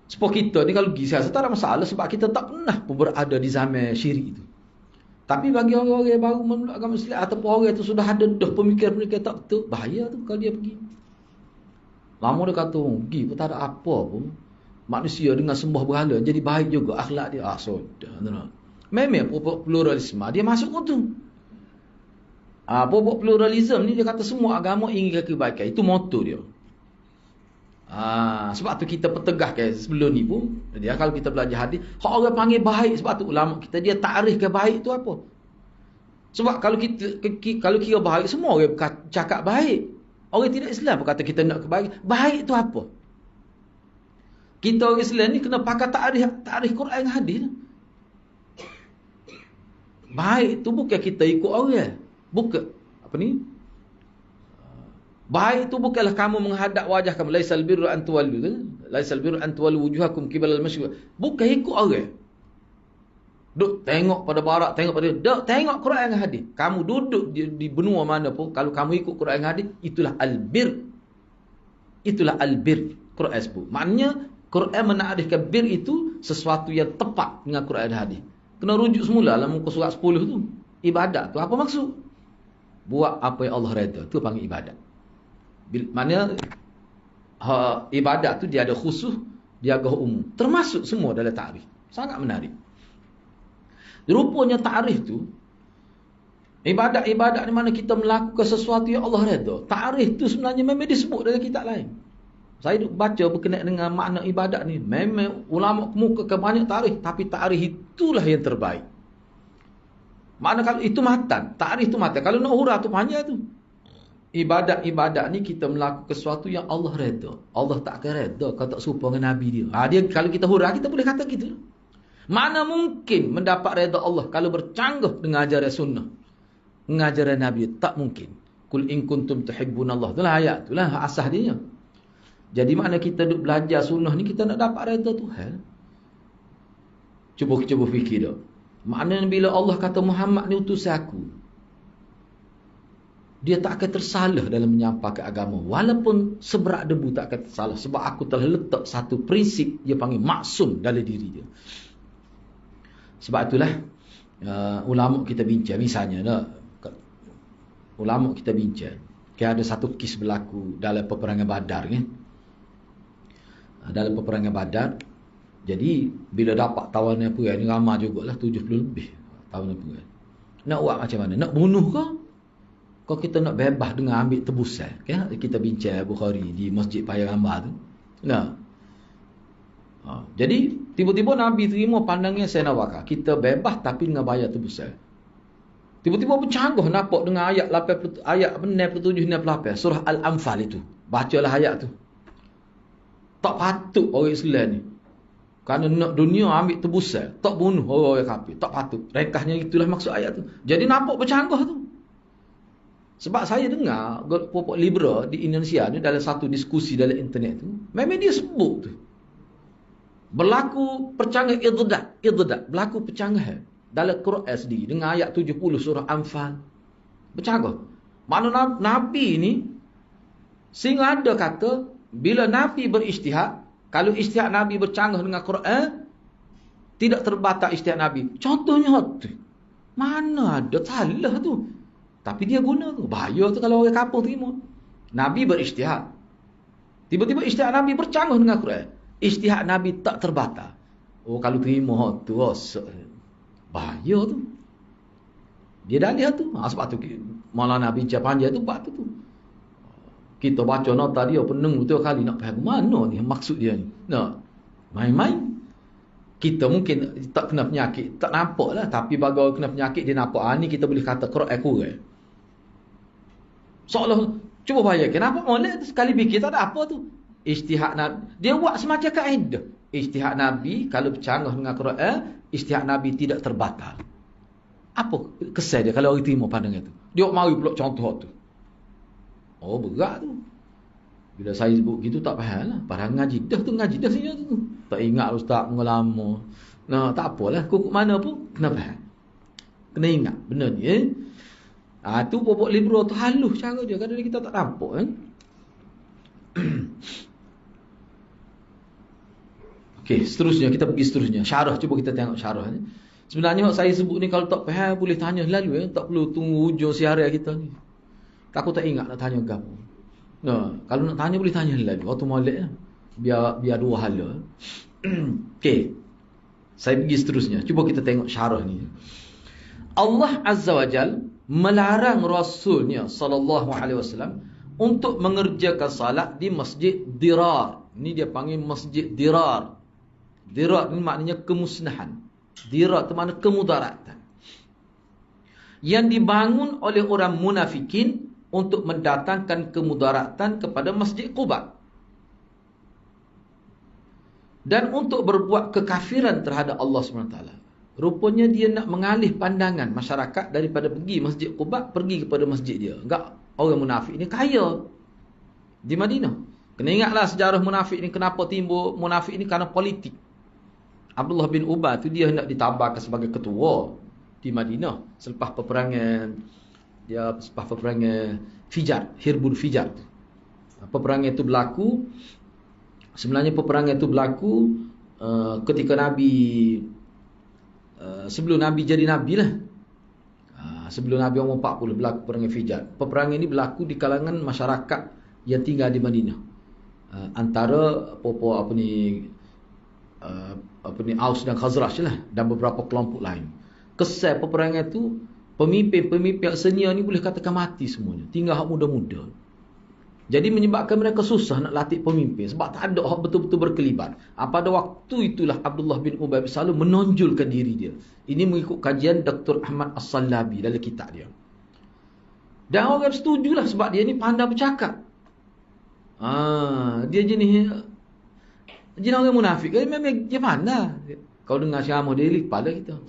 Sebab kita ni kalau pergi saya tak ada masalah sebab kita tak pernah pun berada di zaman syirik itu. Tapi bagi orang-orang yang baru memeluk agama Islam ataupun orang itu sudah ada dah pemikiran-pemikiran tak betul, bahaya tu kalau dia pergi. Lama dia kata, pergi pun tak ada apa pun. Manusia dengan sembah berhala jadi baik juga akhlak dia. Sudah. Memang pokok pluralisme dia masuk ke tu. Pokok pluralisme ni dia kata semua agama ingin kebaikan. Itu moto dia. Sebab tu kita pertegahkan sebelum ni pun dia kalau kita belajar hadis, hak orang panggil baik sebab tu ulama kita dia takrifkan baik tu apa? Sebab kalau kira baik semua orang cakap baik. Orang tidak Islam pun kata kita nak kebaikan. Baik tu apa? Kita orang Islam ni kena pakai takrif Quran dan hadis. Baik tu bukan kita ikut orang. Bukan apa ni? Baik itu bukanlah kamu menghadap wajah kamu. Laisal birru an tuwallu. Laisal birru an tuwallu wujuhakum qibala al-masyriq. Bukan ikut orang. Duk tengok pada barat, tengok pada tengok Quran dan hadis. Kamu duduk di benua mana pun kalau kamu ikut Quran dan hadis, itulah albir. Itulah albir. Quran sebut. Maknanya Quran menakrifkan bir itu sesuatu yang tepat dengan Quran dan hadis. Kena rujuk semula dalam muka surat 10 tu. Ibadat tu apa maksud? Buat apa yang Allah redha. Tu panggil ibadat. Mana ibadat tu dia ada khusus, dia agak umum. Termasuk semua dalam takrif. Sangat menarik. Rupanya takrif tu ibadat-ibadat di mana kita melakukan sesuatu yang Allah redha. Takrif tu sebenarnya memang disebut dalam kitab lain. Saya duk baca berkenaan dengan makna ibadat ni. Memang ulama kemukakan banyak takrif, tapi takrif itulah yang terbaik. Makna kalau itu matan, takrif tu matan. Kalau nak hurah tu panjang tu. Ibadat ni kita melakukan sesuatu yang Allah redha. Allah tak akan redha kalau tak serupa dengan Nabi dia. Dia kalau kita hurah kita boleh kata gitu. Mana mungkin mendapat redha Allah kalau bercanggah dengan ajaran sunnah, dengan ajaran Nabi? Tak mungkin. Kul in kuntum tuhibbunallah. Itulah ayat, itulah asas dia. Jadi mana kita duk belajar sunnah ni kita nak dapat redha Tuhan. Cuba fikir dah. Maknanya bila Allah kata Muhammad ni utus aku, dia tak akan tersalah dalam menyampaikan agama. Walaupun seberat debu tak akan tersalah. Sebab aku telah letak satu prinsip dia panggil maksum dalam diri dia. Sebab itulah ulama kita bincang. Misalnya ulama kita bincang. Ada satu kes berlaku dalam peperangan Badar kan. Dalam peperangan Badar. Jadi bila dapat tawanan perang ni ramai jugalah 70 lebih tawanan perang. Nak buat macam mana? Nak bunuh ke? Kalau kita nak bebas dengan ambil tebusan, kan? Kita bincang Bukhari di Masjid Paya Ramah tu. Nah. Jadi tiba-tiba Nabi terima pandangan Sayyidina Abu Bakar. Kita bebas tapi dengan bayar tebusan. Tiba-tiba bercanggah nampak dengan ayat 87 68 surah Al-Anfal itu. Bacalah ayat tu. Tak patut orang Islam ni. Kerana nak dunia ambil tebusan, tak bunuh orang kafir, tak patut. Rekahnya itulah maksud ayat tu. Jadi nampak bercanggah tu. Sebab saya dengar pokok liberal di Indonesia ni dalam satu diskusi dalam internet tu, memang dia sebut tu. Berlaku percanggahan idad, berlaku percanggahan dalam Quran sendiri dengan ayat 70 surah Anfal. Bercanggah. Mana Nabi ni sehingga ada kata bila Nabi berijtihad, kalau ijtihad Nabi bercanggah dengan Quran, tidak terbatas ijtihad Nabi. Contohnya tu. Mana ada salah tu. Tapi dia guna tu. Bahaya tu kalau orang kampung terima. Nabi berijtihad. Tiba-tiba ijtihad Nabi bercanggah dengan Quran. Ijtihad Nabi tak terbatas. Oh kalau terima tu, bahaya tu. Dia dah lihat tu. Sebab tu Maulana Nabi panjang tu bab tu. Kita baca nota dia pening betul kali nak faham mana ni maksud dia ni. Nah, main-main. Kita mungkin tak kena penyakit, tak nampak lah. Tapi bagi orang kena penyakit dia nampak. Ni kita boleh kata Quran kurang. Seolah cuba bayangkan kenapa molek tu sekali fikir tak ada apa tu. Ijtihad Nabi. Dia buat semacam kaedah. Ijtihad Nabi kalau bercanggah dengan Quran, ijtihad Nabi tidak terbatal. Apa kesan dia kalau orang terima pandangan tu? Dia mari pula contoh tu. Oh berat tu. Bila saya sebut gitu tak faham lah. Padahal ngaji dah sini tu. Tak ingat ustaz lama. Nah tak apalah. Kukuk mana pun kena faham. Kena ingat benar ni tu pokok liberal tu halus cara dia. Kadang-kadang kita tak nampak Okey, seterusnya kita pergi seterusnya. Syarah, cuba kita tengok syarah ni. Sebenarnya saya sebut ni kalau tak faham boleh tanya lalu tak perlu tunggu hujung siaran kita ni. Aku tak ingat nak tanya gapo. Nah, kalau nak tanya boleh tanya lalu waktu molek lah. Biar dua hala. Okey. Saya pergi seterusnya. Cuba kita tengok syarah ni. Allah Azza wa Jal melarang Rasulnya sallallahu alaihi wasallam untuk mengerjakan salat di Masjid Dirar. Ini dia panggil Masjid Dirar. Dirar ni maknanya kemusnahan. Dirar itu makna kemudaratan. Yang dibangun oleh orang munafikin untuk mendatangkan kemudaratan kepada Masjid Quba. Dan untuk berbuat kekafiran terhadap Allah SWT. Rupanya dia nak mengalih pandangan masyarakat daripada pergi Masjid Quba, pergi kepada masjid dia. Enggak, orang munafik ni kaya di Madinah. Kena ingatlah sejarah munafik ni, kenapa timbul munafik ni kerana politik. Abdullah bin Ubay tu dia hendak ditabarkan sebagai ketua di Madinah selepas peperangan Fijar, Hirbul Fijar. Peperangan itu berlaku, sebenarnya peperangan itu berlaku ketika Nabi sebelum Nabi jadi Nabi lah. Sebelum Nabi umur 40 berlaku peperangan Fijar. Peperangan ini berlaku di kalangan masyarakat yang tinggal di Madinah. Antara Aus dan Khazraj lah, dan beberapa kelompok lain. Kesan peperangan itu pemimpin-pemimpin senior ni boleh katakan mati semuanya. Tinggal hak muda-muda. Jadi menyebabkan mereka susah nak latih pemimpin sebab tak ada hak betul-betul berkelibat. Pada waktu itulah Abdullah bin Ubay selalu menonjolkan diri dia. Ini mengikut kajian Dr. Ahmad As-Salabi dalam kitab dia. Dan orang setujulah sebab dia ni pandai bercakap. Dia jenis orang munafik. Memang dia pandai. Kau dengar ceramah dia kepala kita.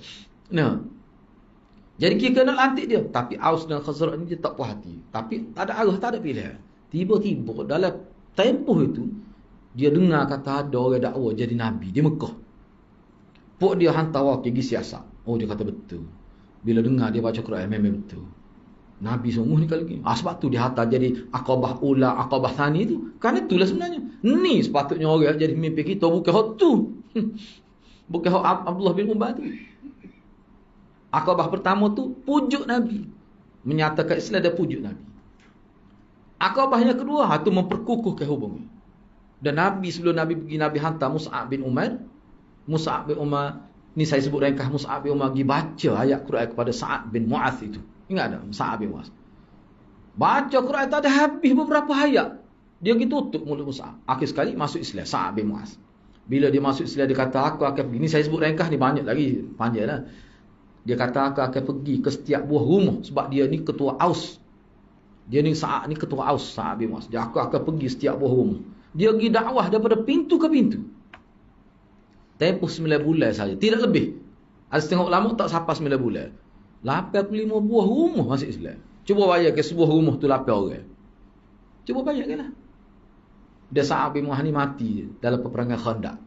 Nah. Jadi kita nak lantik dia. Tapi Aus dan Khazraj ni dia tak puas hati. Tapi tak ada arah, tak ada pilihan. Tiba-tiba dalam tempoh itu dia dengar kata ada orang dakwa jadi Nabi di Mekah. Pok dia hantar wakil pergi siasat. Oh, dia kata betul. Bila dengar dia baca Quran memang betul. Nabi sungguh ni kali ni. Sebab tu dia hantar jadi Aqabah Ula, Aqabah Thani tu. Kan itulah sebenarnya. Ni sepatutnya orang jadi mimpi kita, bukan hak tu. Bukan hak Abdullah bin Ubay tu. Aqabah pertama tu pujuk Nabi. Menyatakan Islam dan pujuk Nabi. Aqabah yang kedua itu memperkukuhkan hubungan. Dan Nabi sebelum Nabi pergi, Nabi hantar Mus'ab bin Umair. Mus'ab bin Umair ni saya sebut ringkas, Mus'ab bin Umair pergi baca ayat Quran kepada Sa'ad bin Mu'adz itu. Ingat tak Sa'ad bin Mu'adz? Baca Quran tak ada habis beberapa ayat. Dia pergi tutup mulut Mus'ab. Akhir sekali masuk Islam Sa'ad bin Mu'adz. Bila dia masuk Islam dia kata aku akan pergi. Ni saya sebut ringkas ni banyak lagi, panjanglah. Dia kata aku akan pergi ke setiap buah rumah sebab dia ni ketua Aus. Dia ni Sa'ad ni ketua Aus, Sa'ad bin Mu'adz. Dia aku akan pergi setiap buah rumah. Dia pergi dakwah daripada pintu ke pintu. Tempoh 9 bulan saja, tidak lebih. Ada setengah ulama tak sampai 9 bulan. 85 buah rumah masuk Islam. Cuba bayangkan sebuah rumah tu 8 orang. Cuba bayangkanlah. Dia Sa'ad bin Mu'adz ni mati dalam peperangan Khandaq.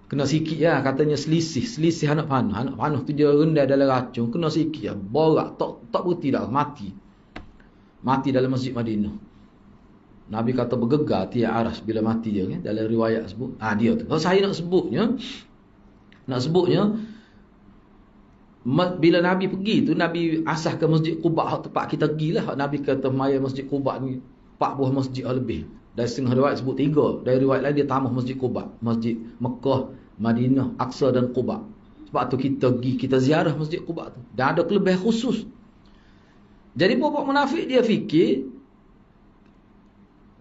Kena sikit ya, katanya selisih anak panah. Anak panah tu dia rendah dalam racun, kena sikit ya. Borak, tak berhenti dah, mati dalam masjid Madinah. Nabi kata bergegar tiap aras bila mati dia kan, dalam riwayat sebut. Dia tu. Kalau saya nak sebutnya bila Nabi pergi tu, Nabi asahkan Masjid Quba tempat kita pergilah. Nabi kata maya Masjid Quba ni 4 buah masjid lebih. Dari setengah riwayat sebut 3. Dari riwayat lain dia tambah Masjid Quba, Masjid Mekah, Madinah, Aqsa dan Quba. Sebab tu kita pergi, kita ziarah Masjid Quba tu. Dan ada kelebihan khusus. Jadi puak munafik dia fikir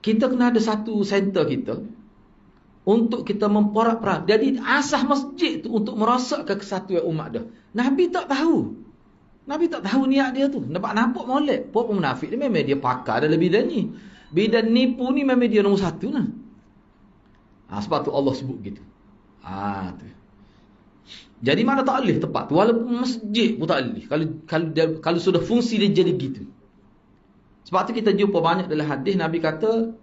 kita kena ada satu center kita untuk kita memporak-porak. Jadi asas masjid tu untuk merosakkan kesatuan umat dia. Nabi tak tahu. Nabi tak tahu niat dia tu. Nampak molek. Puak munafik ni memang dia pakar dalam bidang ni. Bidang nipu ni memang dia nombor 1 lah. Sebab tu Allah sebut gitu. Tu. Jadi mana tak boleh tempat tu. Walaupun masjid pun tak boleh. Kalau sudah fungsi dia jadi gitu. Sebab tu kita jumpa banyak dalam hadis Nabi kata,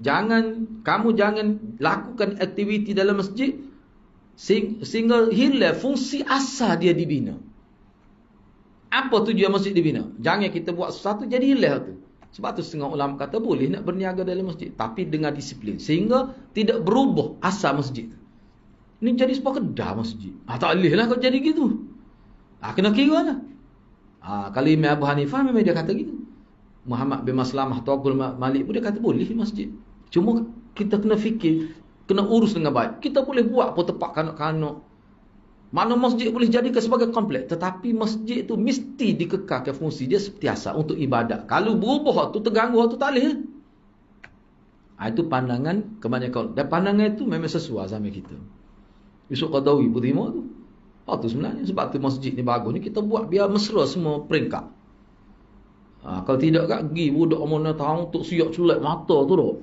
kamu jangan lakukan aktiviti dalam masjid sehingga hilang fungsi asal dia dibina. Apa tujuan masjid dibina? Jangan kita buat sesuatu jadi hilang tu. Sebab tu setengah ulama kata boleh nak berniaga dalam masjid, tapi dengan disiplin sehingga tidak berubah asal masjid. Ini jadi sebuah kedah masjid. Tak boleh lah kau jadi gitu. Kena kira lah. Kalau Imam Abu Hanifah memang dia kata gitu. Muhammad bin Maslamah Tuaqul Malik pun dia kata boleh masjid. Cuma kita kena fikir, kena urus dengan baik. Kita boleh buat pun tempat kanok-kanok. Mana masjid boleh jadikan sebagai kompleks, tetapi masjid itu mesti dikekalkan fungsi dia seperti asal untuk ibadat. Kalau berubah tu terganggu tu tak boleh. Itu pandangan kebanyakan. Dan pandangan itu memang sesuai sama kita. Besok Qadawi pun terima tu. Tu sebenarnya sebab tu masjid ni bagus ni kita buat biar mesra semua peringkat. Kalau tidak kat pergi budak mana tahu untuk siap culik mata tu dah.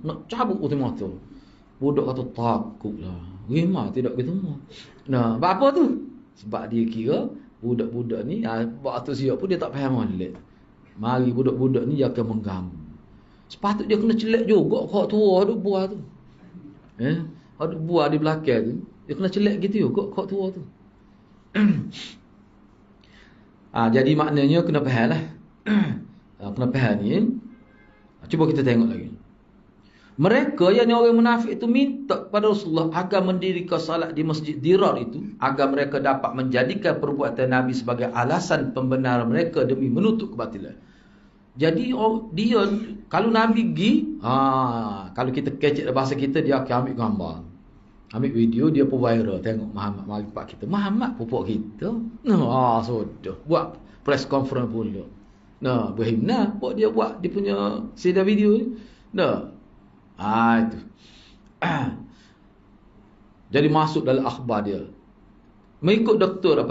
Nak cabut putih mata. Budak kata takutlah. Gimana tidak ketemu. Nah, apa tu? Sebab dia kira budak-budak ni waktu siap pun dia tak faham molek. Mari budak-budak ni dia akan mengganggu. Sepatut dia kena celak juga kau tua duk buah tu. Ada buah di belakang tu. Dia kena celak gitu juga kau tua tu. Jadi maknanya kena faham lah. Kena faham ni. Cuba kita tengok lagi. Mereka yang orang munafik itu minta kepada Rasulullah agar mendirikan salat di Masjid Dirar itu agar mereka dapat menjadikan perbuatan Nabi sebagai alasan pembenaran mereka demi menutup kebatilan. Jadi dia kalau Nabi pergi, kalau kita kecek bahasa kita, dia akan ambil gambar. Ambil video, dia pun viral. Tengok Muhammad mari pak kita. Muhammad pupuk kita. Sudah. Buat press conference pula. Berhimna. Dia buat dia punya sidang video ni. Itu. Jadi masuk dalam akhbar dia. Mengikut doktor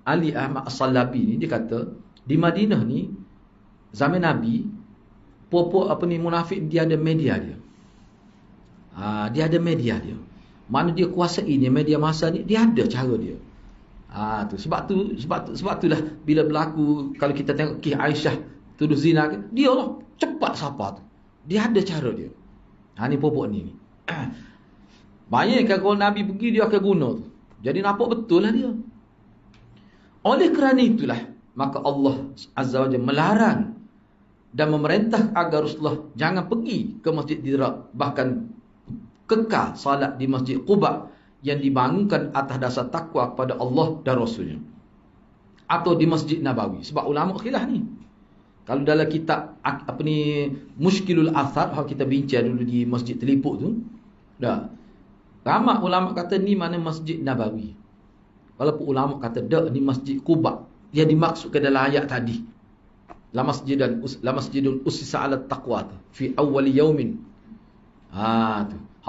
Ali Ahmad As-Salabi ni, dia kata di Madinah ni zaman Nabi pupuk munafik dia ada media dia. Dia ada media dia. Mana dia kuasai ni media masa ni, dia ada cara dia. Sebab itulah bila berlaku, kalau kita tengok kisah Aisyah tuduh zina ke, dia lah cepat siapa tu. Dia ada cara dia. Ni pupuk ni. Bayangkan kalau Nabi pergi, dia akan guna tu. Jadi nampak betul lah dia. Oleh kerana itulah maka Allah Azza wa Jalla melarang dan memerintah agar Rasulullah jangan pergi ke Masjid Dirar, bahkan kekal salat di Masjid Quba yang dibangunkan atas dasar takwa kepada Allah dan Rasulnya, atau di Masjid Nabawi. Sebab ulama khilaf ni. Kalau dalam kitab Mushkilul Athar, kita bincang dulu di Masjid Telipuk tu, ramai ulama kata ni mana Masjid Nabawi. Walaupun ulama kata ni Masjid Quba yang dimaksudkan dalam ayat tadi. La masjidun ussisa 'ala taqwa fi awwal yaumin.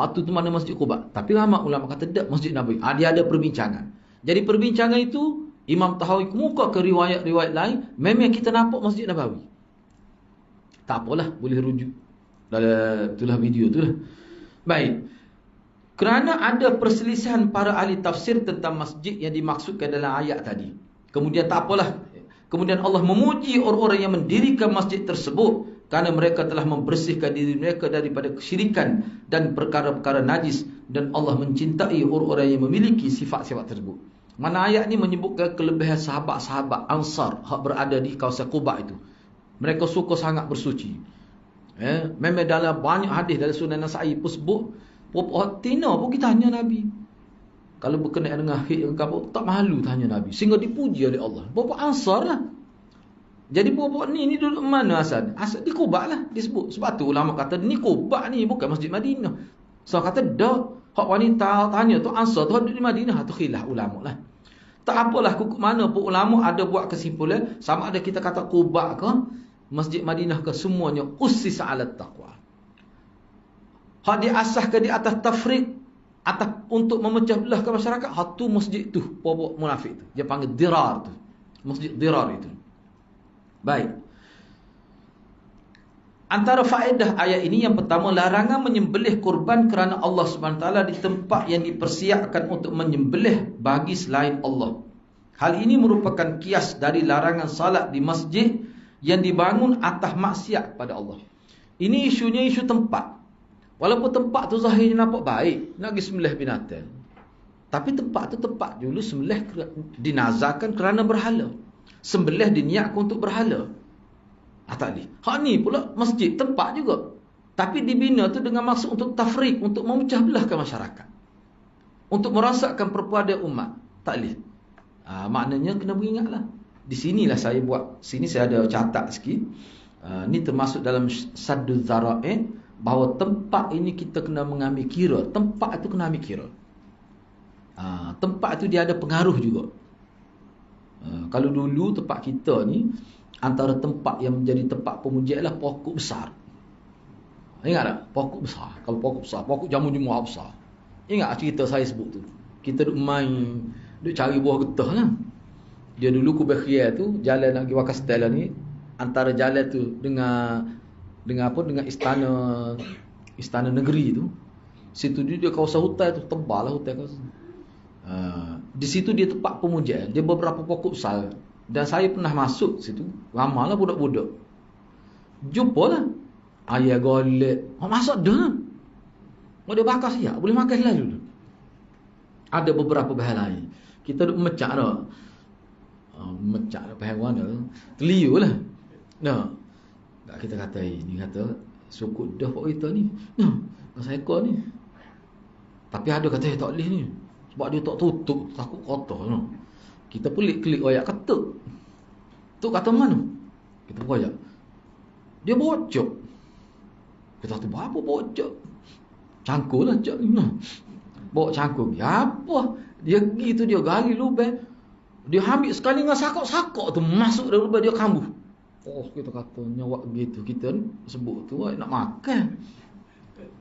Tu mana Masjid Quba. Tapi ramai ulama kata Masjid Nabawi. Dia ada perbincangan. Jadi perbincangan itu Imam Tahawi muka ke riwayat-riwayat lain, memang kita nampak Masjid Nabawi. Tak apalah, boleh rujuk dalam itulah video tu lah. Baik. Kerana ada perselisihan para ahli tafsir tentang masjid yang dimaksudkan dalam ayat tadi. Kemudian tak apalah. Kemudian Allah memuji orang-orang yang mendirikan masjid tersebut kerana mereka telah membersihkan diri mereka daripada kesyirikan dan perkara-perkara najis, dan Allah mencintai orang-orang yang memiliki sifat-sifat tersebut. Mana ayat ni menyebutkan kelebihan sahabat-sahabat Ansar yang berada di kawasan Quba itu. Mereka suka sangat bersuci. Memang dalam banyak hadis dalam Sunan Nasa'i pun sebut, Tina pun kita tanya Nabi. Kalau berkenaan dengan hid yang kabur, tak malu tanya Nabi. Sehingga dipuji oleh Allah. Bapak Ansar lah. Jadi bapak ni duduk mana asal? Asal di Quba lah disebut. Sebab tu ulama kata ni Quba ni bukan Masjid Madinah. So kata dah. Hak wanita tanya tu Ansar tu duduk di Madinah. Tu khilaf ulama lah. Tak apalah mana pun ulama ada buat kesimpulan. Sama ada kita kata Quba ke Masjid Madinah ke, semuanya ussisa 'ala taqwa. Hak diasahkan di atas tafriq, atas untuk memecah belah ke masyarakat. Hak tu masjid tu pokok munafik tu. Dia panggil Dirar tu. Masjid Dirar itu. Baik. Antara faedah ayat ini yang pertama, larangan menyembelih kurban kerana Allah SWT di tempat yang dipersiapkan untuk menyembelih bagi selain Allah. Hal ini merupakan kias dari larangan salat di masjid yang dibangun atas maksiat kepada Allah. Ini isunya isu tempat. Walaupun tempat tu zahirnya nampak baik, nak pergi sembelih binatang. Tapi tempat tu tempat dulu sembelih dinazarkan kerana berhala. Sembelih diniatkan untuk berhala. Tak boleh. Hak ni pula masjid, tempat juga. Tapi dibina tu dengan maksud untuk tafriq, untuk memecah belahkan masyarakat. Untuk merosakkan perpaduan umat. Tak boleh. Maknanya kena beringatlah. Di sinilah saya buat, sini saya ada catat sikit. Ni termasuk dalam Sadduz Zara'i, bahawa tempat ini kita kena mengambil kira. Tempat itu kena ambil kira. Tempat itu dia ada pengaruh juga. Kalau dulu tempat kita ni, antara tempat yang menjadi tempat pemuja ialah pokok besar. Ingat tak? Pokok besar. Kalau pokok besar, pokok jamu-jamu besar. Ingat cerita saya sebut tu. Kita duk main, duk cari buah getah lah. Dia dulu Kubakhia tu, jalan nak pergi Wakastel ni, antara jalan tu dengan istana negeri tu. Situ dia kawasan hutan tu, tebal lah hutan kawasan. Di situ dia tempat pemuja. Dia beberapa pokok besar. Dan saya pernah masuk situ. Ramailah budak-budak. Jumpalah ayah golek. Masuk dah. Mau dia bakar siap, boleh makan selalu. Ada beberapa bahan lain. Kita duk mecak dah. Mecak dah haiwan dah. Teliu lah. Nah. Tak kita kata ni kata sukut dah pak kita ni. Nah, pasal ekor ni. Tapi ada kata tak boleh ni. Sebab dia tak tutup, takut kotor. No. Kita pelik-kelik ayat kata. Tu kata mana? Kita ayat. Dia bocok. Kita kata apa bocok? Cangkul lah cak ni. Bawa cangkul. Ya apa? Dia gitu dia gali lubang. Dia ambil sekali dengan sakok-sakok tu masuk dalam lubang dia kambuh. Oh, kita kata nyawak gitu. Kita sebut tu nak makan.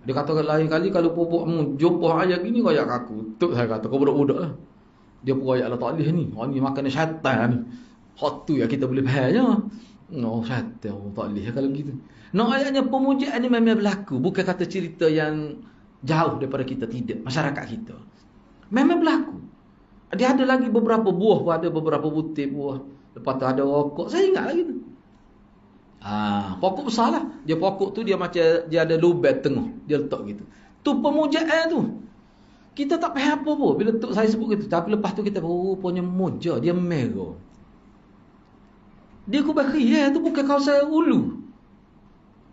Dia kata lain kali kalau popokmu jumpa ayat gini kau ayat aku. Tuk saya kata kau budak-budak lah. Dia pun ayat lah tak boleh ni. Ni makan syaitan ni. Hot tu ya kita boleh faham. No, syaitan tak boleh kalau gitu. No, ayatnya pemujaan ni memang berlaku. Bukan kata cerita yang jauh daripada kita. Tidak. Masyarakat kita memang berlaku. Dia ada lagi beberapa buah. Ada beberapa butir buah. Lepas tu ada rokok. Saya ingat lagi tu. Pokok besar lah. Dia pokok tu dia macam dia ada lubang tengah. Dia letak gitu. Tu pemujaan tu. Kita tak faham apa pun bila tok saya sebut gitu. Tapi lepas tu kita rupanya muja. Dia merah. Dia Kubakhia tu bukan kawasan Ulu.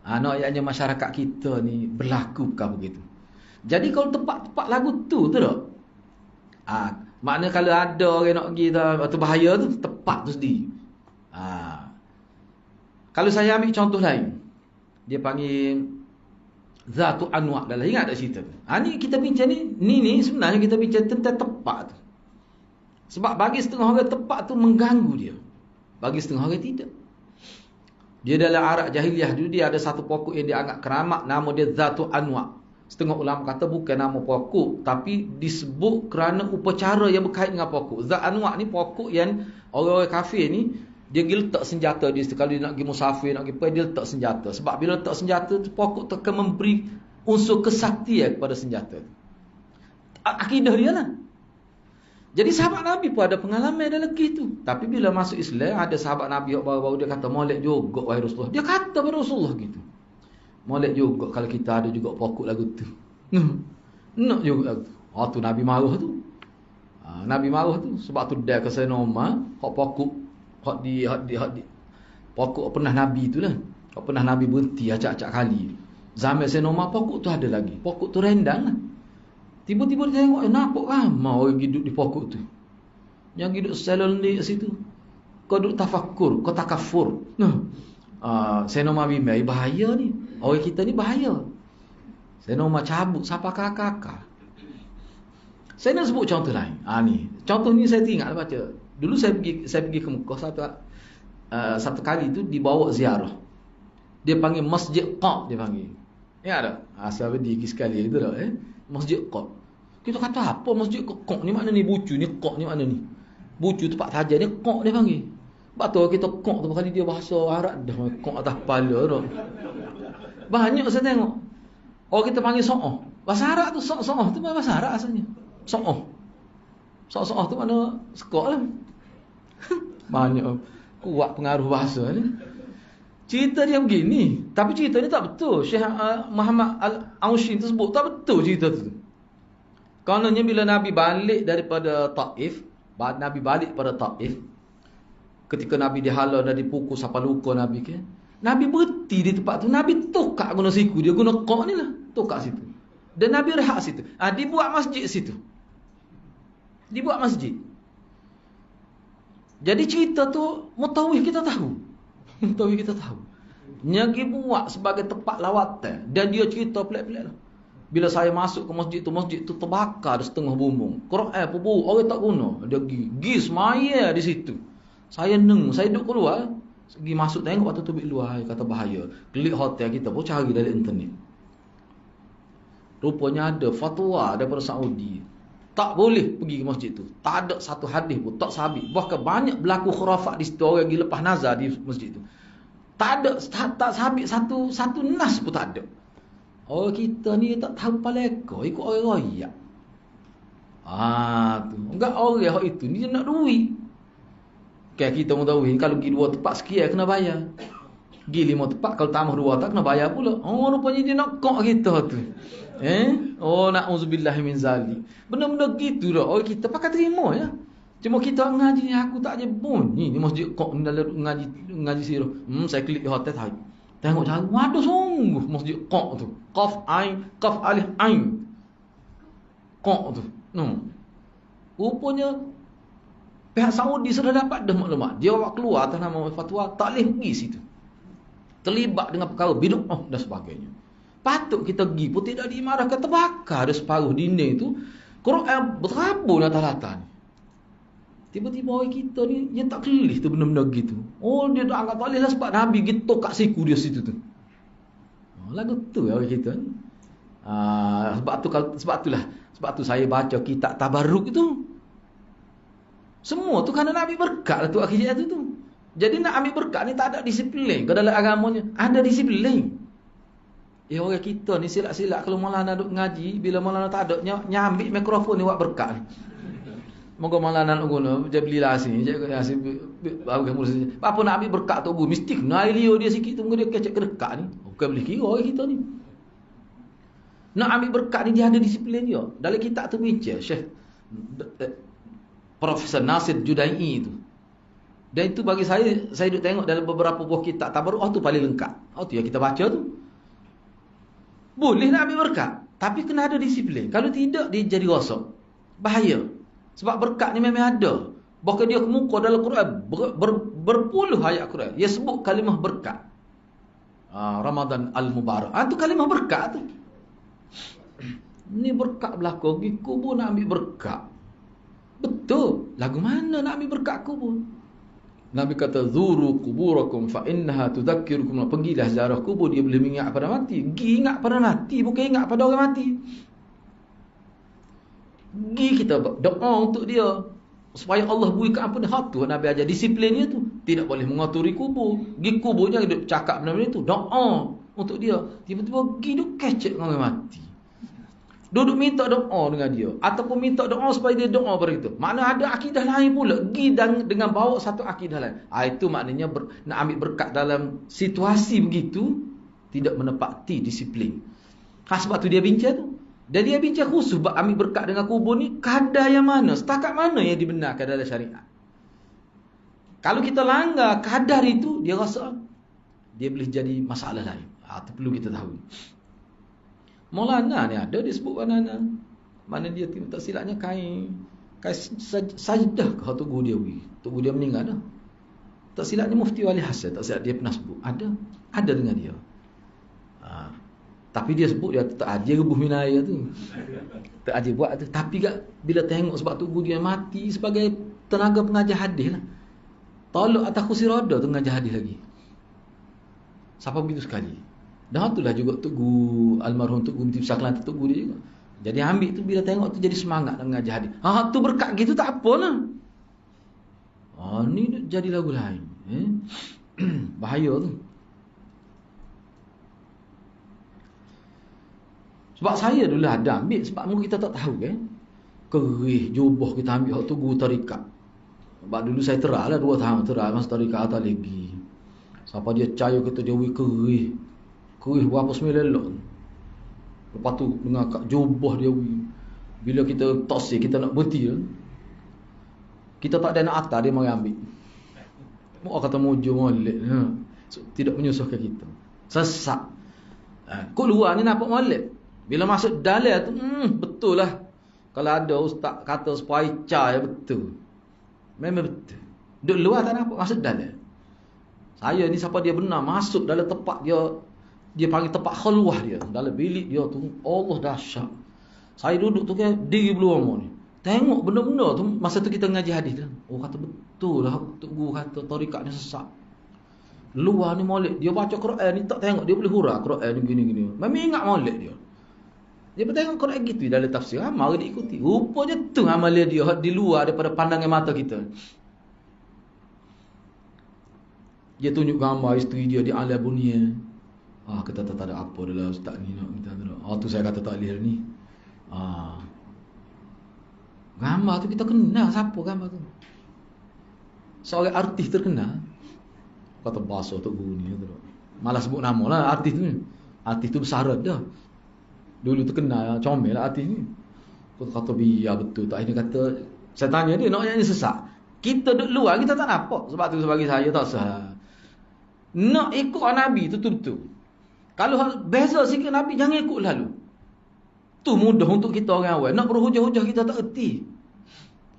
Ayatnya masyarakat kita ni berlaku bukan begitu. Jadi kalau tempat-tempat lagu tu tak? Maknanya kalau ada orang nak pergi tu bahaya tu, tepat tu sendiri. Kalau saya ambil contoh lain, dia panggil Zatu Anwa' dah lah. Ingat tak cerita tu? Ni kita bincang ni sebenarnya kita bincang tentang tempat tu. Sebab bagi setengah orang tempat tu mengganggu dia. Bagi setengah orang tidak. Dia dalam Arab jahiliah dulu dia ada satu pokok yang dianggap keramat, nama dia Zatu Anwa'. Setengah ulama kata bukan nama pokok, tapi disebut kerana upacara yang berkait dengan pokok. Zat Anwa' ni pokok yang orang-orang kafir ni dia pergi letak senjata di situ. Kalau dia nak pergi musafir, nak pergi dia letak senjata. Sebab bila letak senjata tu, pokok tu akan memberi unsur kesaktian kepada senjata. Akidah dia lah. Jadi sahabat Nabi pun ada pengalaman dalam gitu. Tapi bila masuk Islam, ada sahabat Nabi yang baru-baru dia kata, molek juga wahai Rasulullah. Dia kata pada Rasulullah gitu. Molek juga kalau kita ada juga pokok lagu tu. Nak juga lagu tu. Tu Nabi marah tu. Nabi marah tu. Sebab tu dia kesan Umar, hak pokok hak di pokok pernah Nabi tu lah. Hak pernah Nabi berhenti acak-acak kali. Zaman Sayyidina Umar pokok tu ada lagi. Pokok tu rendang lah. Tiba-tiba dia tengok, nampak ramai orang hidup di pokok tu. Yang hidup selondik situ. Kau duduk tafakur, kau takafur. Sayyidina Umar bimbang, bahaya ni. Orang kita ni bahaya. Sayyidina Umar cabut siapa kakak. Saya nak sebut contoh lain. Ni. Contoh ni saya ingat baca. Dulu saya pergi ke Mekah satu kali tu dibawa ziarah. Dia panggil Masjid Qa' dia panggil. Ya ada. Sebab dia sekali itu dah Masjid Qa'. Kita kata apa Masjid Qa' ni mana ni bucu ni Qa' ni mana ni? Bucu tempat saja ni Qa' dia panggil. Sebab tu kita Qa' tu kali dia bahasa Arab dah Qa' atas kepala dah. Banyak saya tengok. Orang kita panggil so'oh. Bahasa Arab tu so'oh tu bahasa Arab asalnya. So'oh. So'oh tu mana sekok lah. Banyak kuat pengaruh bahasa ni. Cerita dia begini. Tapi cerita ni tak betul. Syekh Muhammad Al-Aushi tu sebut tak betul cerita tu. Kononnya bila Nabi balik daripada Taif, Nabi balik pada Taif, ketika Nabi dihalau dan dipukul sampai luka Nabi ke, Nabi berhenti di tempat tu. Nabi tukar guna siku. Dia guna qa' ni lah. Tukar situ. Dan Nabi rehat situ. Dibuat masjid situ. Dibuat masjid. Jadi cerita tu mutawif kita tahu. Mutawif kita tahu. Nyagi buat sebagai tempat lawatan. Dan dia cerita pelik-pelik lah. Bila saya masuk ke masjid tu terbakar setengah bumbung. Quran pun orang tak guna. Dia pergi semaya di situ. Saya duduk keluar. Pergi masuk tengok waktu tu pergi luar. Kata bahaya. Klik hotel kita pun cari dari internet. Rupanya ada fatwa daripada Saudi. Tak boleh pergi ke masjid tu. Tak ada satu hadis pun. Tak sabit. Bahkan banyak berlaku khurafat di situ. Orang pergi lepas nazar di masjid tu. Tak ada. Tak sabit satu nas pun tak ada. Orang kita ni tak tahu paleka. Ikut orang royak. Tu. Enggak orang itu. Ni dia nak duit. Kayak kita tahu. Kalau pergi 2 tempat sekian kena bayar. Pergi 5 tempat. Kalau tambah 2 tak kena bayar pula. Rupanya dia nak kok kita tu. Na'udzubillah min zalik. Benda-benda gitu dah. Orang kita pakai terima ya. Cuma kita ngaji ni aku tak je bunyi ni masjid kok dalam ngaji sirah. Saya klik di hotel tadi. Tengok cara waduh sungguh masjid kok tu. Qaf alif ain. Kok tu. Rupanya pihak Saudi sudah dapat dah maklumat. Dia awak keluar atas nama fatwa tak boleh pergi situ. Terlibat dengan perkara bid'ah dan sebagainya. Patut kita pergi pun tidak dimarahkan, terbakar ada separuh dinding tu. Quran berabun atas-atas ni. Tiba-tiba orang kita ni dia tak kelih tu benda-benda gitu. Dia tak anggap tak boleh lah sebab Nabi gitu kat siku dia situ tu. Lagu tu orang kita ni. Sebab tu saya baca kitab Tabarruk itu. Semua tu kerana Nabi berkat lah tu akhirnya tu. Jadi nak ambil berkat ni tak ada disiplin ke dalam agamanya. Ada disiplin. Orang kita ni silap-silap kalau Maulana duk ngaji, bila Maulana tak ada, nyambil mikrofon ni buat berkat. Moga Maulana nak guna, dia belilah sini, apa nak ambil berkat tu mesti kena air liur dia sikit tunggu dia kecek ke dekat ni. Bukan boleh kira orang kita ni. Nak ambil berkat ni dia ada disiplin dia. Dalam kitab tu bincang Syekh Profesor Nasir Judai'i tu. Dan itu bagi saya duk tengok dalam beberapa buah kitab Tabarruk tu paling lengkap. Tu yang kita baca tu. Boleh nak ambil berkat, tapi kena ada disiplin. Kalau tidak, dia jadi rosak. Bahaya. Sebab berkat ni memang ada. Bahkan dia kemuka dalam Quran. Berpuluh ayat Quran. Dia sebut kalimah berkat. Ramadan Al-Mubarak. Itu kalimah berkat tu. Ni berkat belakang. Pergi kubur nak ambil berkat. Betul. Lagu mana nak ambil berkat kubur? Nabi kata zuru kuburakum fa innaha tudzakirukum. Pergilah ziarah kubur, dia boleh mengingat pada mati. Pergi ingat pada mati, bukan ingat pada orang mati. Pergi kita doa untuk dia supaya Allah berikan ampun. Hak tu Nabi ajar disiplinnya tu. Tidak boleh mengotori kubur. Pergi kuburnya dia cakap benda-benda tu, doa untuk dia. Tiba-tiba pergi duk kecek dengan orang mati. Duduk minta doa dengan dia. Ataupun minta doa supaya dia doa pada kita. Makna ada akidah lain pula. Pergi dengan bawa satu akidah lain. Itu maknanya nak ambil berkat dalam situasi begitu. Tidak menepati disiplin. Sebab tu dia bincang tu. Dan dia bincang khusus ambil berkat dengan kubur ni. Kadar yang mana? Setakat mana yang dibenarkan dalam syariat? Kalau kita langgar kadar itu, dia rasa dia boleh jadi masalah lain. Itu perlu kita tahu. Maulana ni ada disebut Maulana. Mana dia tak silapnya kain sajdah ke Tugu dia Tugu dia meninggal dah. Tak silapnya Mufti Wali Hasan, tak silap dia pernah sebut. Ada dengan dia. Tapi dia sebut dia tak ajar rebuh minaya tu. Tak ajar buat tu. Tapi bila tengok sebab Tugu dia mati sebagai tenaga pengajar hadis lah. Tolak atas kursi roda tu mengajar hadis lagi. Siapa begitu sekali. Dan itulah juga Tugu almarhum Tugu Binti Besar Kelantan, Tugu dia juga. Jadi ambil tu bila tengok tu jadi semangat nak mengajar hadis. Tu berkat gitu tak apalah. Ni jadi lagu lain. Bahaya tu. Sebab saya dulu ada ambil sebab mungkin kita tak tahu kan. Kerih jubah kita ambil hak Tugu tarikat. Sebab dulu saya terah lah 2 tahun terah masa tarikat atas lagi. Siapa dia cayu kita jauhi kerih. Kuih berapa sembilan. Lepas tu dengan kat jubah dia. Bila kita tosik, kita nak berhenti. Kita tak ada nak atas, dia mari ambil. Mau kata mojo molek. Tidak menyusahkan kita. Sesak. Kau luar ni nampak molek. Bila masuk dalam tu, betul lah. Kalau ada ustaz kata supaya cah, betul. Memang betul. Duduk luar tak nampak, masuk dalam. Saya ni siapa dia benar masuk dalam tempat dia panggil tempat khalwah dia. Dalam bilik dia tu, Allah dahsyat. Saya duduk tu kan diri belum ni. Tengok benda-benda tu masa tu kita ngaji hadis dah. Oh kata betul lah Tok Guru kata tarekat ni sesat. Luar ni molek dia baca Quran ni tak tengok dia boleh hurah Quran ni gini-gini. Memang ingat molek dia. Dia bertengok Quran gitu dalam tafsir. Mari diikuti. Rupanya tu amalan dia di luar daripada pandangan mata kita. Dia tunjuk gambar isteri dia di alam dunia. Kita tak ada apa dalam ustaz ni nak kita tak. Tu saya kata tak boleh ni. Gambar tu kita kenal siapa gambar tu. Seorang artis terkenal. Kata bahasa Tok Guru ni tu. Malas sebut nama lah artis ni. Artis tu besarat dah. Dulu terkenal comel lah artis ni. Kata biar betul tak. Ini kata saya tanya dia nak nyanyi sesak. Kita duduk luar kita tak nampak. Sebab tu sebagai saya tak sah. Nak ikut Nabi tu betul-betul. Kalau beza sikit Nabi jangan ikut lalu. Tu mudah untuk kita orang awal. Nak berhujah-hujah kita tak erti.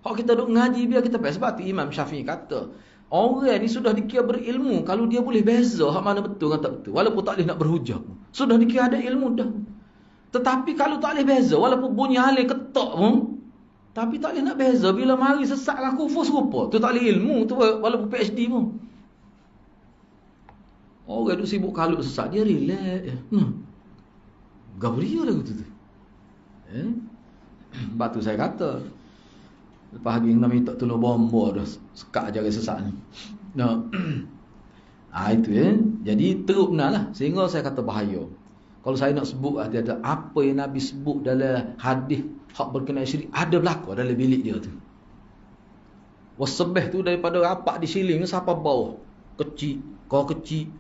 Hak kita duk ngaji biar kita faham. Sebab tu Imam Syafi'i kata, orang ni sudah dikira berilmu kalau dia boleh beza hak mana betul dan tak betul. Walaupun tak boleh nak berhujah. Sudah dikira ada ilmu dah. Tetapi kalau tak boleh beza, walaupun bunyi halil ketak pun, tapi tak boleh nak beza. Bila mari sesat lah kufur serupa. Tu tak boleh ilmu tu walaupun PhD pun. Orang duk sibuk kalut sesat, dia relax. Gabria lagu tu. Sebab tu saya kata, lepas hari nak minta tolong bomba dah sekat jaga sesat ni. Itu Jadi teruk benar lah. Sehingga saya kata bahaya. Kalau saya nak sebut ada apa yang Nabi sebut dalam hadis hak berkenaan syirik, ada berlaku dalam bilik dia tu. Wasbih tu daripada rapat di siling sampai bawah. Kecil. Kau kecil.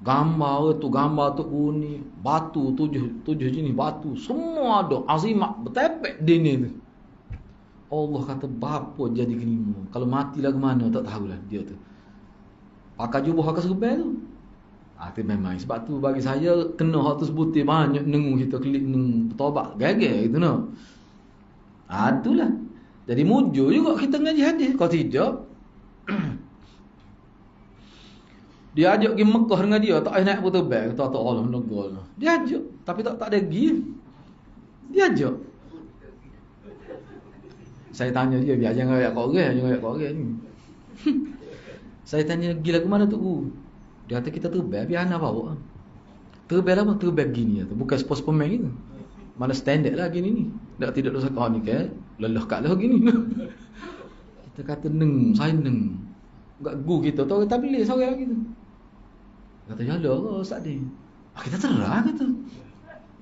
Gambar tu ni, batu tujuh jenis batu, semua ada azimat bertepek dini tu. Allah kata bapa jadi kelima. Kalau mati lagu mana tak tahulah dia tu. Pakai jubah pakai serban tu. Itu memang sebab tu bagi saya kena hak tu sebutir banyak nengu kita klik neng bertobat gagal gitu no. Itulah. Jadi mujur juga kita ngaji hadis. Kalau tidak dia ajak pergi Mekah dengan dia, tak naik motor beg, kata Allah menegur. Dia ajak, tapi tak ada pergi. Dia ajak. Saya tanya dia, biar jangan royak kat orang ni. Saya tanya, gila ke mana tu? Dia kata kita terbeg, biar anak bawa. Terbeg apa? Terbeg gini tu. Bukan sport pemain gitu. Mana standard lah gini ni. Tak tidak dosa kau ni ke? Lelah kat lah gini. Kita kata saya neng. Enggak kita tahu tak boleh seorang gitu. Kata jalan Ustaz ni. Kita terang kata.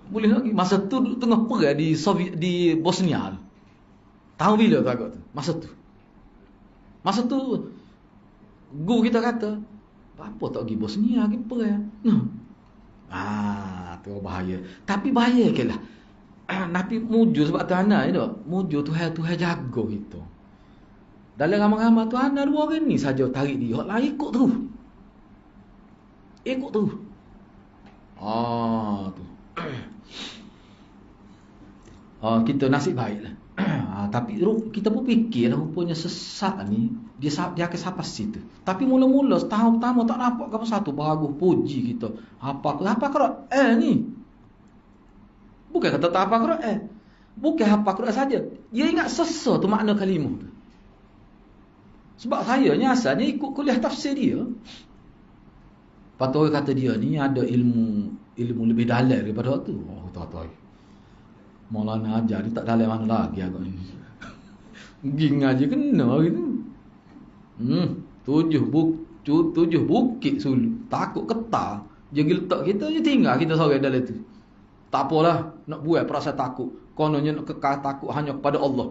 Boleh lagi. Masa tu tengah perang di Soviet di Bosnia. Tahu bila tu agak tu? Masa tu guru kita kata, apa tak pergi Bosnia pergi perang. Tu bahaya. Tapi bahaya ke lah. Nabi mujur sebab tu anak ni tak. Mujur Tuhan jaga kita. Dalam ramai-ramai tu anak dua orang ni saja tarik dia. Hak lain ikut terus. Tu. Kita nasib baiklah. Tapi kita pun fikir rupanya sesat ni dia akan sampai situ. Tapi mula-mula setahun pertama tak nampak apa satu bagus puji kita. Apa Quran ni? Bukan kata tak apa Quran. Bukan hafal Quran saja. Dia ingat sesa tu makna kalimah tu. Sebab saya ni asalnya ikut kuliah tafsir dia. Patut kata dia ni ada ilmu lebih dalam daripada tu. Tak. Maulana ajar ni tak dalam mana lagi agak ni. Ging aja kena gitu. 7 bukit Sulu. Takut ketar. Dia letak kita je tinggal kita seorang dalam tu. Tak apalah nak buat perasaan takut. Kononnya nak kekal takut hanya kepada Allah.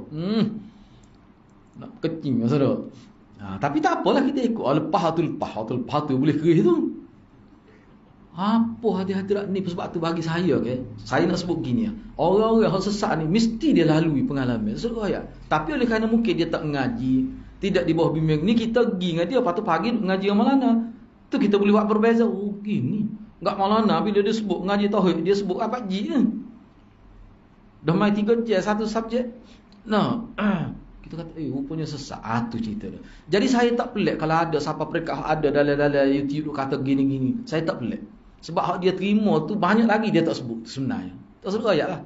Nak kecing maksud. Tapi tak apalah kita ikut. Lepas tu boleh kerih tu. Apa hati-hati ni sebab tu bagi saya saya nak sebut gini orang-orang yang sesat ni mesti dia lalui pengalaman sesuai. Tapi oleh kerana mungkin dia tak mengaji, tidak di bawah bimbingan ni kita pergi dengan dia patut pagi mengaji dengan Maulana. Tu kita boleh buat berbeza. Gini. Enggak Maulana bila dia sebut mengaji tauhid dia sebut apa je. Dah main 3 je satu subjek. Kita kata, rupanya sesat. Tu cerita dia. Jadi saya tak pelik kalau ada siapa mereka ada dalam YouTube kata gini-gini. Saya tak pelik. Sebab hak dia terima tu banyak lagi dia tak sebut sebenarnya. Tak sebut ayat lah.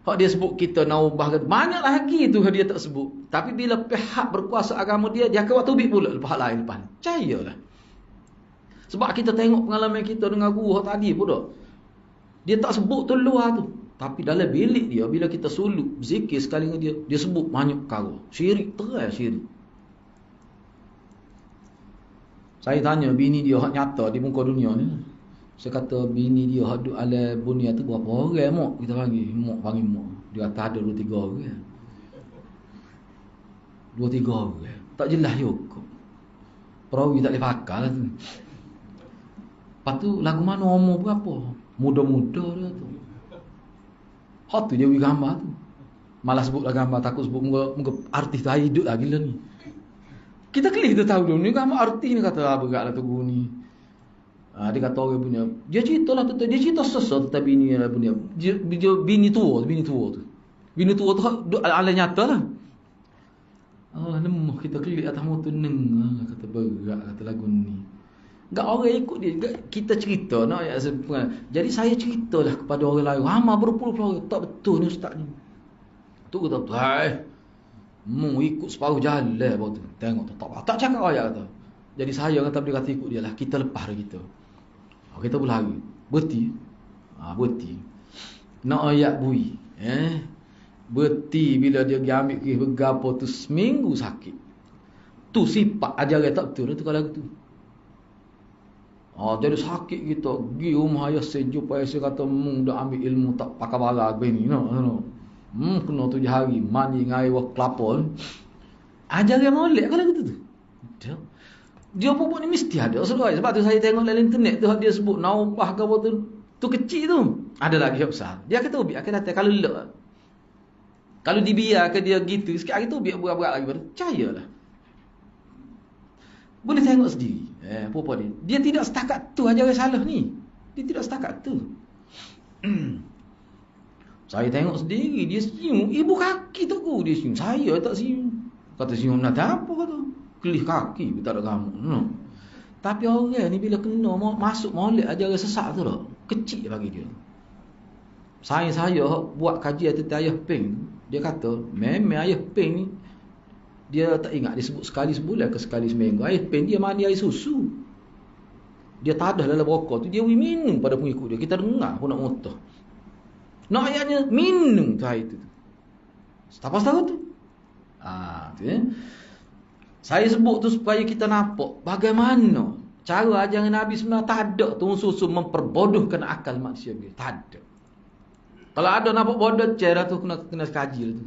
Hak dia sebut kita naubah, banyak lagi tu dia tak sebut. Tapi bila pihak berkuasa agama dia akan buat tubik pula lepas lain lepas. Percayalah. Sebab kita tengok pengalaman kita dengan guru tadi pun dah. Dia tak sebut tu luar tu. Tapi dalam bilik dia, bila kita suluk, zikir sekali dengan dia sebut banyak perkara. Syirik, terai syirik. Saya tanya bini dia hak nyata di muka dunia ni. Saya kata bini dia hak duduk ala bunia tu berapa orang mak? Kita panggil mak. Dia kata ada 2-3 orang. 2-3 orang. Tak jelas juga. Perawi tak boleh pakai lah tu. Lepas tu lagu mana umur berapa? Muda-muda dia tu. Hak tu dia beri gambar tu. Malah sebutlah gambar, takut sebut muka artis tu hidup lah gila ni. Kita klik kita tahu dulu ni gambar artis ni kata berat lah tu guru ni. Dia kata orang punya, dia cerita lah dia cerita sesuatu tentang bini lah punya. Bini tua tu. Bini tua tu ala nyata lah. Lemah kita klik atas motor neng kata berat kata lagu ni. Enggak orang ikut dia. Kita cerita nak ayat sempurna. Jadi saya ceritalah kepada orang lain. Ramai berpuluh-puluh orang. Tak betul ni ustaz ni. Tu kata, mu ikut separuh jalan baru tu. Tengok tu. Tak cakap ayat kata. Jadi saya kata dia kata ikut dia lah. Kita lepas dari kita. Kita berlari. Berhenti. Berhenti. Nak ayat bui. Berhenti bila dia pergi ambil kes bergapo tu seminggu sakit. Tu sifat ajaran tak betul tu kalau tu. Jadi sakit kita pergi rumah ayah saya jumpa ayah saya kata dah ambil ilmu tak pakai barang begini kena 7 hari mandi dengan air kelapa ajaran molek kalau gitu tu dia pun ni mesti ada sebab tu saya tengok dalam internet tu dia sebut naubah ke apa tu kecil tu ada lagi yang besar dia kata ubi akan datang kalau dibiarkan dia gitu sikit hari tu biar berat-berat lagi percayalah. Boleh tengok sendiri. Apa dia tidak setakat tu ajaran salah ni. Dia tidak setakat tu. Saya tengok sendiri dia senyum. Ibu kaki tu dia senyum. Saya tak senyum. Kata senyum nak apa kata. Kelih kaki tak ada kamu. Tapi orang ni bila kena masuk molek ajaran sesat tu dah. Kecil bagi dia. Saya buat kajian tentang ayah peng. Dia kata memang ayah peng ni dia tak ingat dia sebut sekali sebulan ke sekali seminggu. Air pen dia mandi air susu. Dia tadah dalam rokok tu dia minum pada pengikut dia. Kita dengar pun nak motah. Nak ayatnya minum tu air tu. Apa tahu tu? Tu Saya sebut tu supaya kita nampak bagaimana cara ajaran Nabi sebenarnya tak ada tu unsur memperbodohkan akal manusia dia. Tak ada. Kalau ada nampak bodoh cara tu kena kaji tu.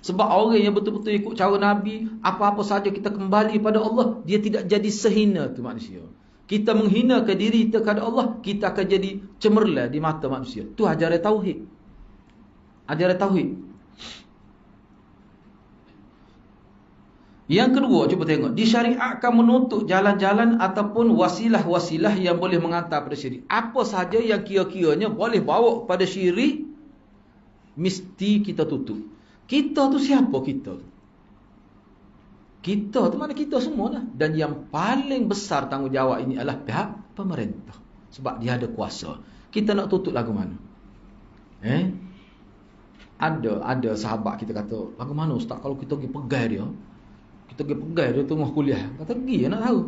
Sebab orang yang betul-betul ikut cara Nabi, apa-apa saja kita kembali pada Allah, dia tidak jadi sehina tu manusia. Kita menghinakan diri kita kepada Allah, kita akan jadi cemerlang di mata manusia. Tu ajaran tauhid. Ajaran tauhid. Yang kedua, cuba tengok, disyariatkan menutup jalan-jalan ataupun wasilah-wasilah yang boleh mengantar pada syirik. Apa saja yang kira-kiranya boleh bawa kepada syirik, mesti kita tutup. Kita tu siapa kita tu? Kita tu mana kita semua lah. Dan yang paling besar tanggungjawab ini adalah pihak pemerintah. Sebab dia ada kuasa. Kita nak tutup lagu mana? Ada sahabat kita kata, lagu mana ustaz kalau kita pergi pegai dia? Kita pergi pegai dia tengah kuliah. Kata pergi nak tahu.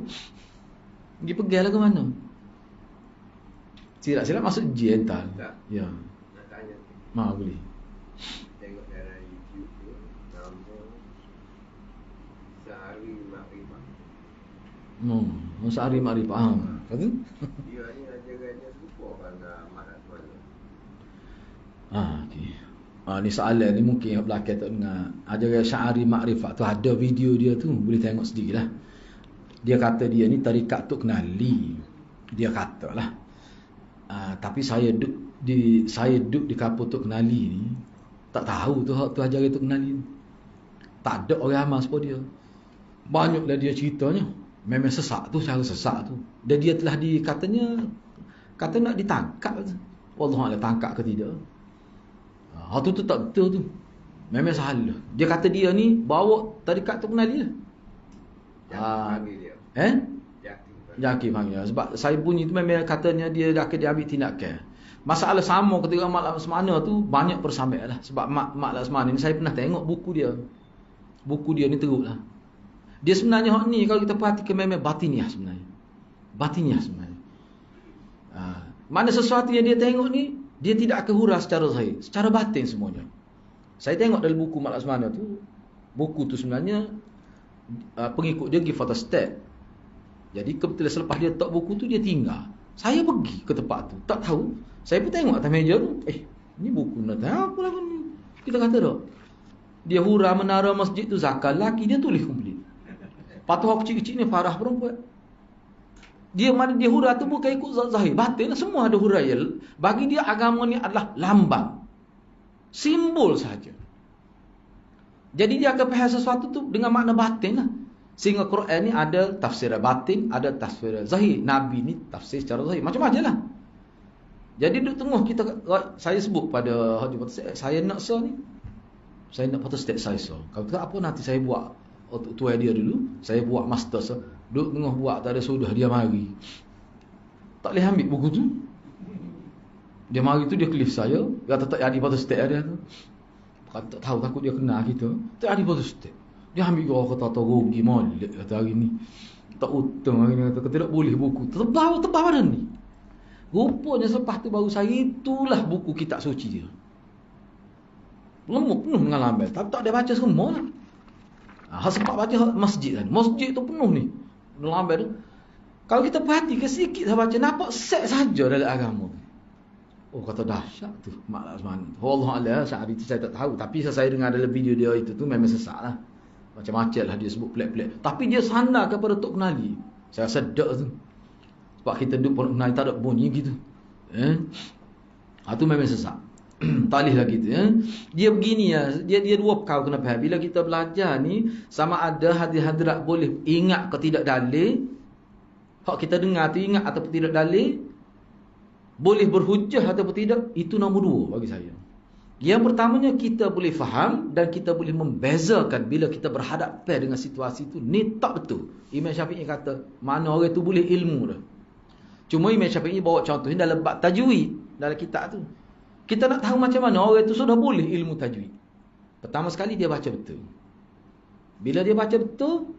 Pergi pegai lagu mana? Silap-silap masuk je entar. Ya. Nak tanya. Boleh. Tengok dalam YouTube tu nama Sehari Makrifah. Sehari Makrifah. Kata? Dia ni ajarannya serupa dengan Ahmad Asman. Okey. Ni soalan ni mungkin yang belakang tak dengar. Ajaran Syahari Makrifah tu ada video dia tu, boleh tengok sendiri lah. Dia kata dia ni tarikat Tok Kenali. Dia kata lah. Tapi saya duduk di kapur Tok Kenali ni, tak tahu tu ajaran Tok Kenali ni. Tak ada orang amal seperti dia. Banyaklah dia ceritanya. Memang sesak tu, cara sesak tu. Dan dia telah kata nak ditangkap tu. Wallahualam tangkap ke tidak. Tu tak betul tu. Memang salah. Dia kata dia ni bawa tarikat tu kenal dia. Panggil dia. Jaki. Jaki panggil. Sebab saya bunyi tu memang katanya dia dah dia ambil tindakan. Masalah sama ketika Mak Laksamana tu banyak persamaan lah. Sebab Mak Laksamana ni saya pernah tengok buku dia. Buku dia ni teruk lah. Dia sebenarnya hak ni kalau kita perhatikan memang batiniah sebenarnya. Batiniah sebenarnya. Mana sesuatu yang dia tengok ni dia tidak akan hurah secara zahir, secara batin semuanya. Saya tengok dalam buku Mak Laksamana tu, buku tu sebenarnya pengikut dia pergi photostat. Jadi kebetulan selepas dia letak buku tu dia tinggal. Saya pergi ke tempat tu, tak tahu. Saya pun tengok atas meja tu, ni buku nak tahu apa lagu ni. Kita kata tak. Dia hurah menara masjid tu zakat laki dia tulis komplit. Patuh kecil-kecil ni farah perempuan. Dia mana dia hurah tu bukan ikut zahir, batin semua ada huraian. Bagi dia agama ni adalah lambang. Simbol saja. Jadi dia akan faham sesuatu tu dengan makna batin lah. Sehingga Quran ni ada tafsir batin, ada tafsir zahir. Nabi ni tafsir secara zahir. Macam-macam lah. Jadi di tengah kita, saya sebut pada Haji Photostat, saya nak ni. Saya nak photostat saya so. Kalau tak apa nanti saya buat tuai dia dulu. Saya buat master so. Duduk tengah buat tak ada sudah dia mari. Tak boleh ambil buku tu. Dia mari tu dia klif saya. Dia kata tak jadi photostat dia tu. Tak tahu takut dia kena kita. Tak jadi photostat. Dia ambil orang kata rugi molek kata hari ni. Tak utang hari ni kata tidak boleh buku. Tebal badan ni. Rupanya selepas tu baru saya itulah buku kitab suci dia. Lemuk penuh dengan lambai. Tapi tak dia baca semua lah. Sempat baca masjid kan. Masjid tu penuh ni. Lambai tu. Kalau kita perhatikan sedikit saya baca, nampak set saja dalam agama. Oh kata dahsyat tu Mak Laksamana. Wallahualam saat itu saya tak tahu. Tapi saya dengar dalam video dia itu tu memang sesat lah. Macam-macam lah dia sebut pelik-pelik. Tapi dia sandar kepada Tok Kenali. Saya sedap tu. Sebab kita duduk Tok Kenali tak ada bunyi gitu. Itu memang sesat. Talih lagi tu. Dia begini ya. Dia dua perkara kena faham. Bila kita belajar ni, sama ada hadis-hadirat boleh ingat ke tidak dalil. Hak kita dengar tu ingat ataupun tidak dalil. Boleh berhujah ataupun tidak. Itu nombor dua bagi saya. Yang pertamanya kita boleh faham dan kita boleh membezakan bila kita berhadapan dengan situasi itu. Ni tak betul. Imam Syafi'i kata, mana orang tu boleh ilmu dah. Cuma Imam Syafi'i bawa contoh ni dalam bab tajwid. Dalam kitab tu. Kita nak tahu macam mana orang itu sudah boleh ilmu tajwid. Pertama sekali dia baca betul. Bila dia baca betul,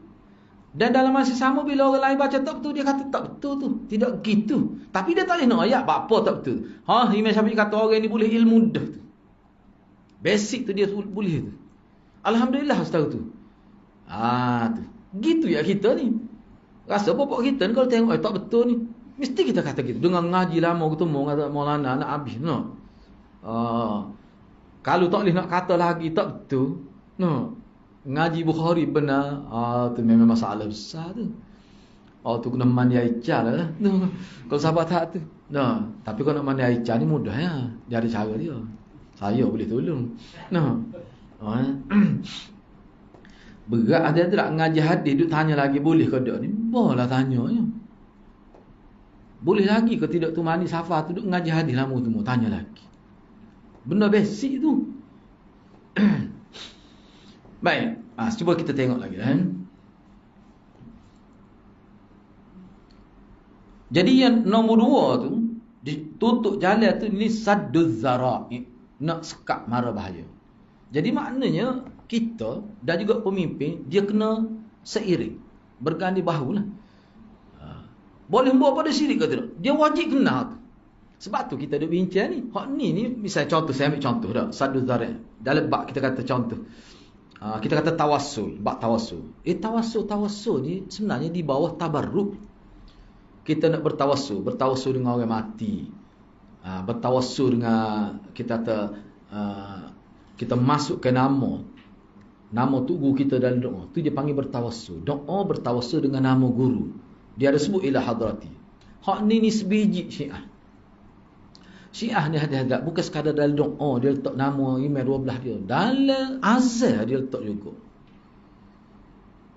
dan dalam masa sama bila orang lain baca tak betul, dia kata tak betul tu. Tidak gitu. Tapi dia tak boleh nak ayat apa tak betul. Imam Syafi'i kata orang ni boleh ilmu dah tu. Basic tu dia boleh tu. Alhamdulillah ustaz tu. Tu. Gitu ya kita ni. Rasa bapak kita ni kalau tengok tak betul ni, mesti kita kata gitu. Dengan ngaji lama ketemu kata Maulana nak habis no. Kalau tak boleh nak kata lagi tak betul. No. Ngaji Bukhari benar. Tu memang masalah besar tu. Tu kena mandi Aisyah lah. No. Kalau sahabat tak tu. No. Tapi kalau nak mandi Aisyah ni mudah ya. Dia ada cara dia. Saya boleh tolong. No. Berat ada tak ngaji hadis duk tanya lagi boleh ke tak ni? Bolehlah tanya je. Boleh lagi ke tidak tu mandi safar tu duk ngaji hadis lama tu mau tanya lagi. Benda basic tu. Baik, cuba kita tengok lagi kan. Jadi yang nombor dua tu, ditutup jalan tu ni sadduz zara'i, nak sekat mara bahaya. Jadi maknanya kita dan juga pemimpin dia kena seiring, berganding bahu lah. Boleh buat pada syirik ke tidak? Dia wajib kena tu. Sebab tu kita duk bincang ni. Hak ni misalnya contoh, saya ambil contoh dah. Sadduz zara'i. Dalam bab kita kata contoh. Kita kata tawassul, bab tawassul. Tawassul ni sebenarnya di bawah tabarruk. Kita nak bertawassul dengan orang mati. Bertawassul dengan kita kata kita masukkan nama tu guru kita dalam doa. Tu dia panggil bertawassul. Doa bertawassul dengan nama guru. Dia ada sebut ila hadrati. Hak ni sebiji Syiah. Syiah ni hadis-hadis bukan sekadar dalam doa dia letak nama imam 12 dia. Dalam azan dia letak juga.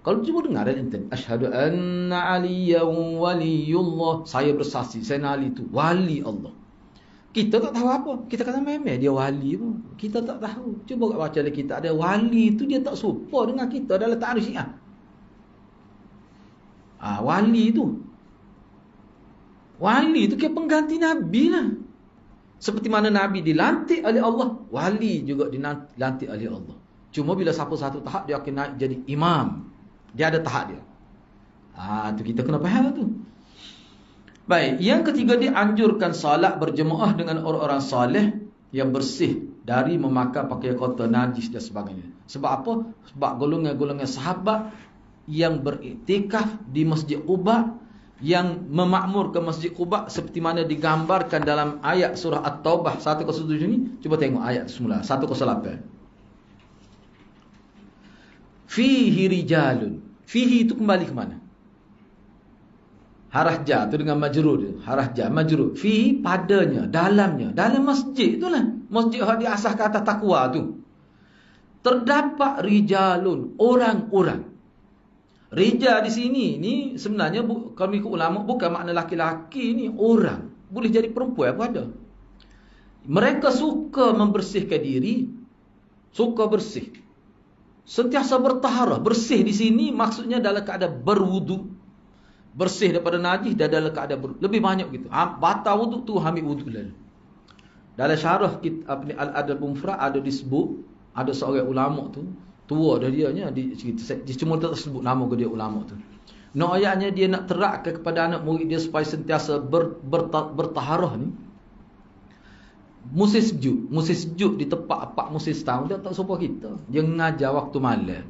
Kalau cuba dengar dalam internet, asyhadu anna aliyan waliyullah, saya bersaksi Sayyidina Ali itu wali Allah. Kita tak tahu apa. Kita kata memang dia wali pun. Kita tak tahu. Cuba baca dalam kitab ada wali tu dia tak serupa dengan kita dalam ta'arif Syiah. Wali tu. Wali tu kira pengganti Nabi lah. Seperti mana Nabi dilantik oleh Allah, wali juga dilantik oleh Allah. Cuma bila siapa satu tahap dia akan naik jadi imam. Dia ada tahap dia. Tu kita kena faham tu. Baik, yang ketiga dianjurkan salat berjemaah dengan orang-orang soleh yang bersih dari memakai pakaian kotor, najis dan sebagainya. Sebab apa? Sebab golongan-golongan sahabat yang beriktikaf di Masjid Quba, yang memakmurkan Masjid Quba seperti mana digambarkan dalam ayat surah At-Taubah 107 ni. Cuba tengok ayat semula 108. Fihi rijalun. Fihi itu kembali ke mana? Harah ja tu dengan majrur dia. Harah ja majrur. Fihi padanya, dalamnya, dalam masjid itulah. Masjid yang diasah ke atas takwa tu. Terdapat rijalun, orang-orang. Rijal di sini ni sebenarnya kalau ikut ulama bukan makna laki-laki ni, orang. Boleh jadi perempuan pun ada. Mereka suka membersihkan diri, suka bersih. Sentiasa bertaharah. Bersih di sini maksudnya dalam keadaan berwudu. Bersih daripada najis dan dalam keadaan lebih banyak gitu. Batal wudu tu ambil wudu lalu. Dalam syarah Al-Adab Mufrad ada disebut, ada seorang ulama tu tua dah dianya, dia cuma tak sebut nama ke dia ulama tu. No ayatnya dia nak terapkan kepada anak murid dia supaya sentiasa bertaharah ni. Musim sejuk di tempat musim setahun dia tak serupa kita. Dia mengajar waktu malam.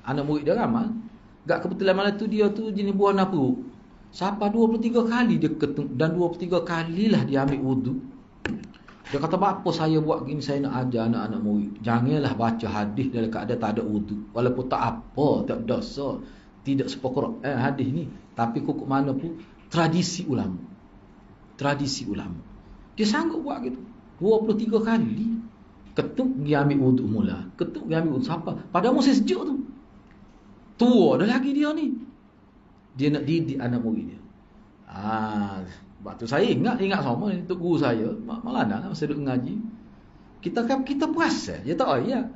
Anak murid dia ramal. Gak kebetulan malam tu dia tu jenis buah napu. Sampai 23 kali dia ketung dan 23 kalilah dia ambil wudu. Dia kata, apa saya buat gini, saya nak ajar anak-anak murid. Janganlah baca hadis dalam keadaan tak ada wudu. Walaupun tak apa, tak dosa. Tidak sepokok hadis ni. Tapi kok mana pun, tradisi ulama. Tradisi ulama. Dia sanggup buat gitu. 23 kali. Ketuk, dia ambil wudu mula. Ketuk, dia ambil wudu. Siapa? Pada musim sejuk tu. Tua dah lagi dia ni. Dia nak didik anak murid dia. Waktu saya ingat sama ni, untuk guru saya Maulana masa duduk ngaji, kita puasa dia tak ya.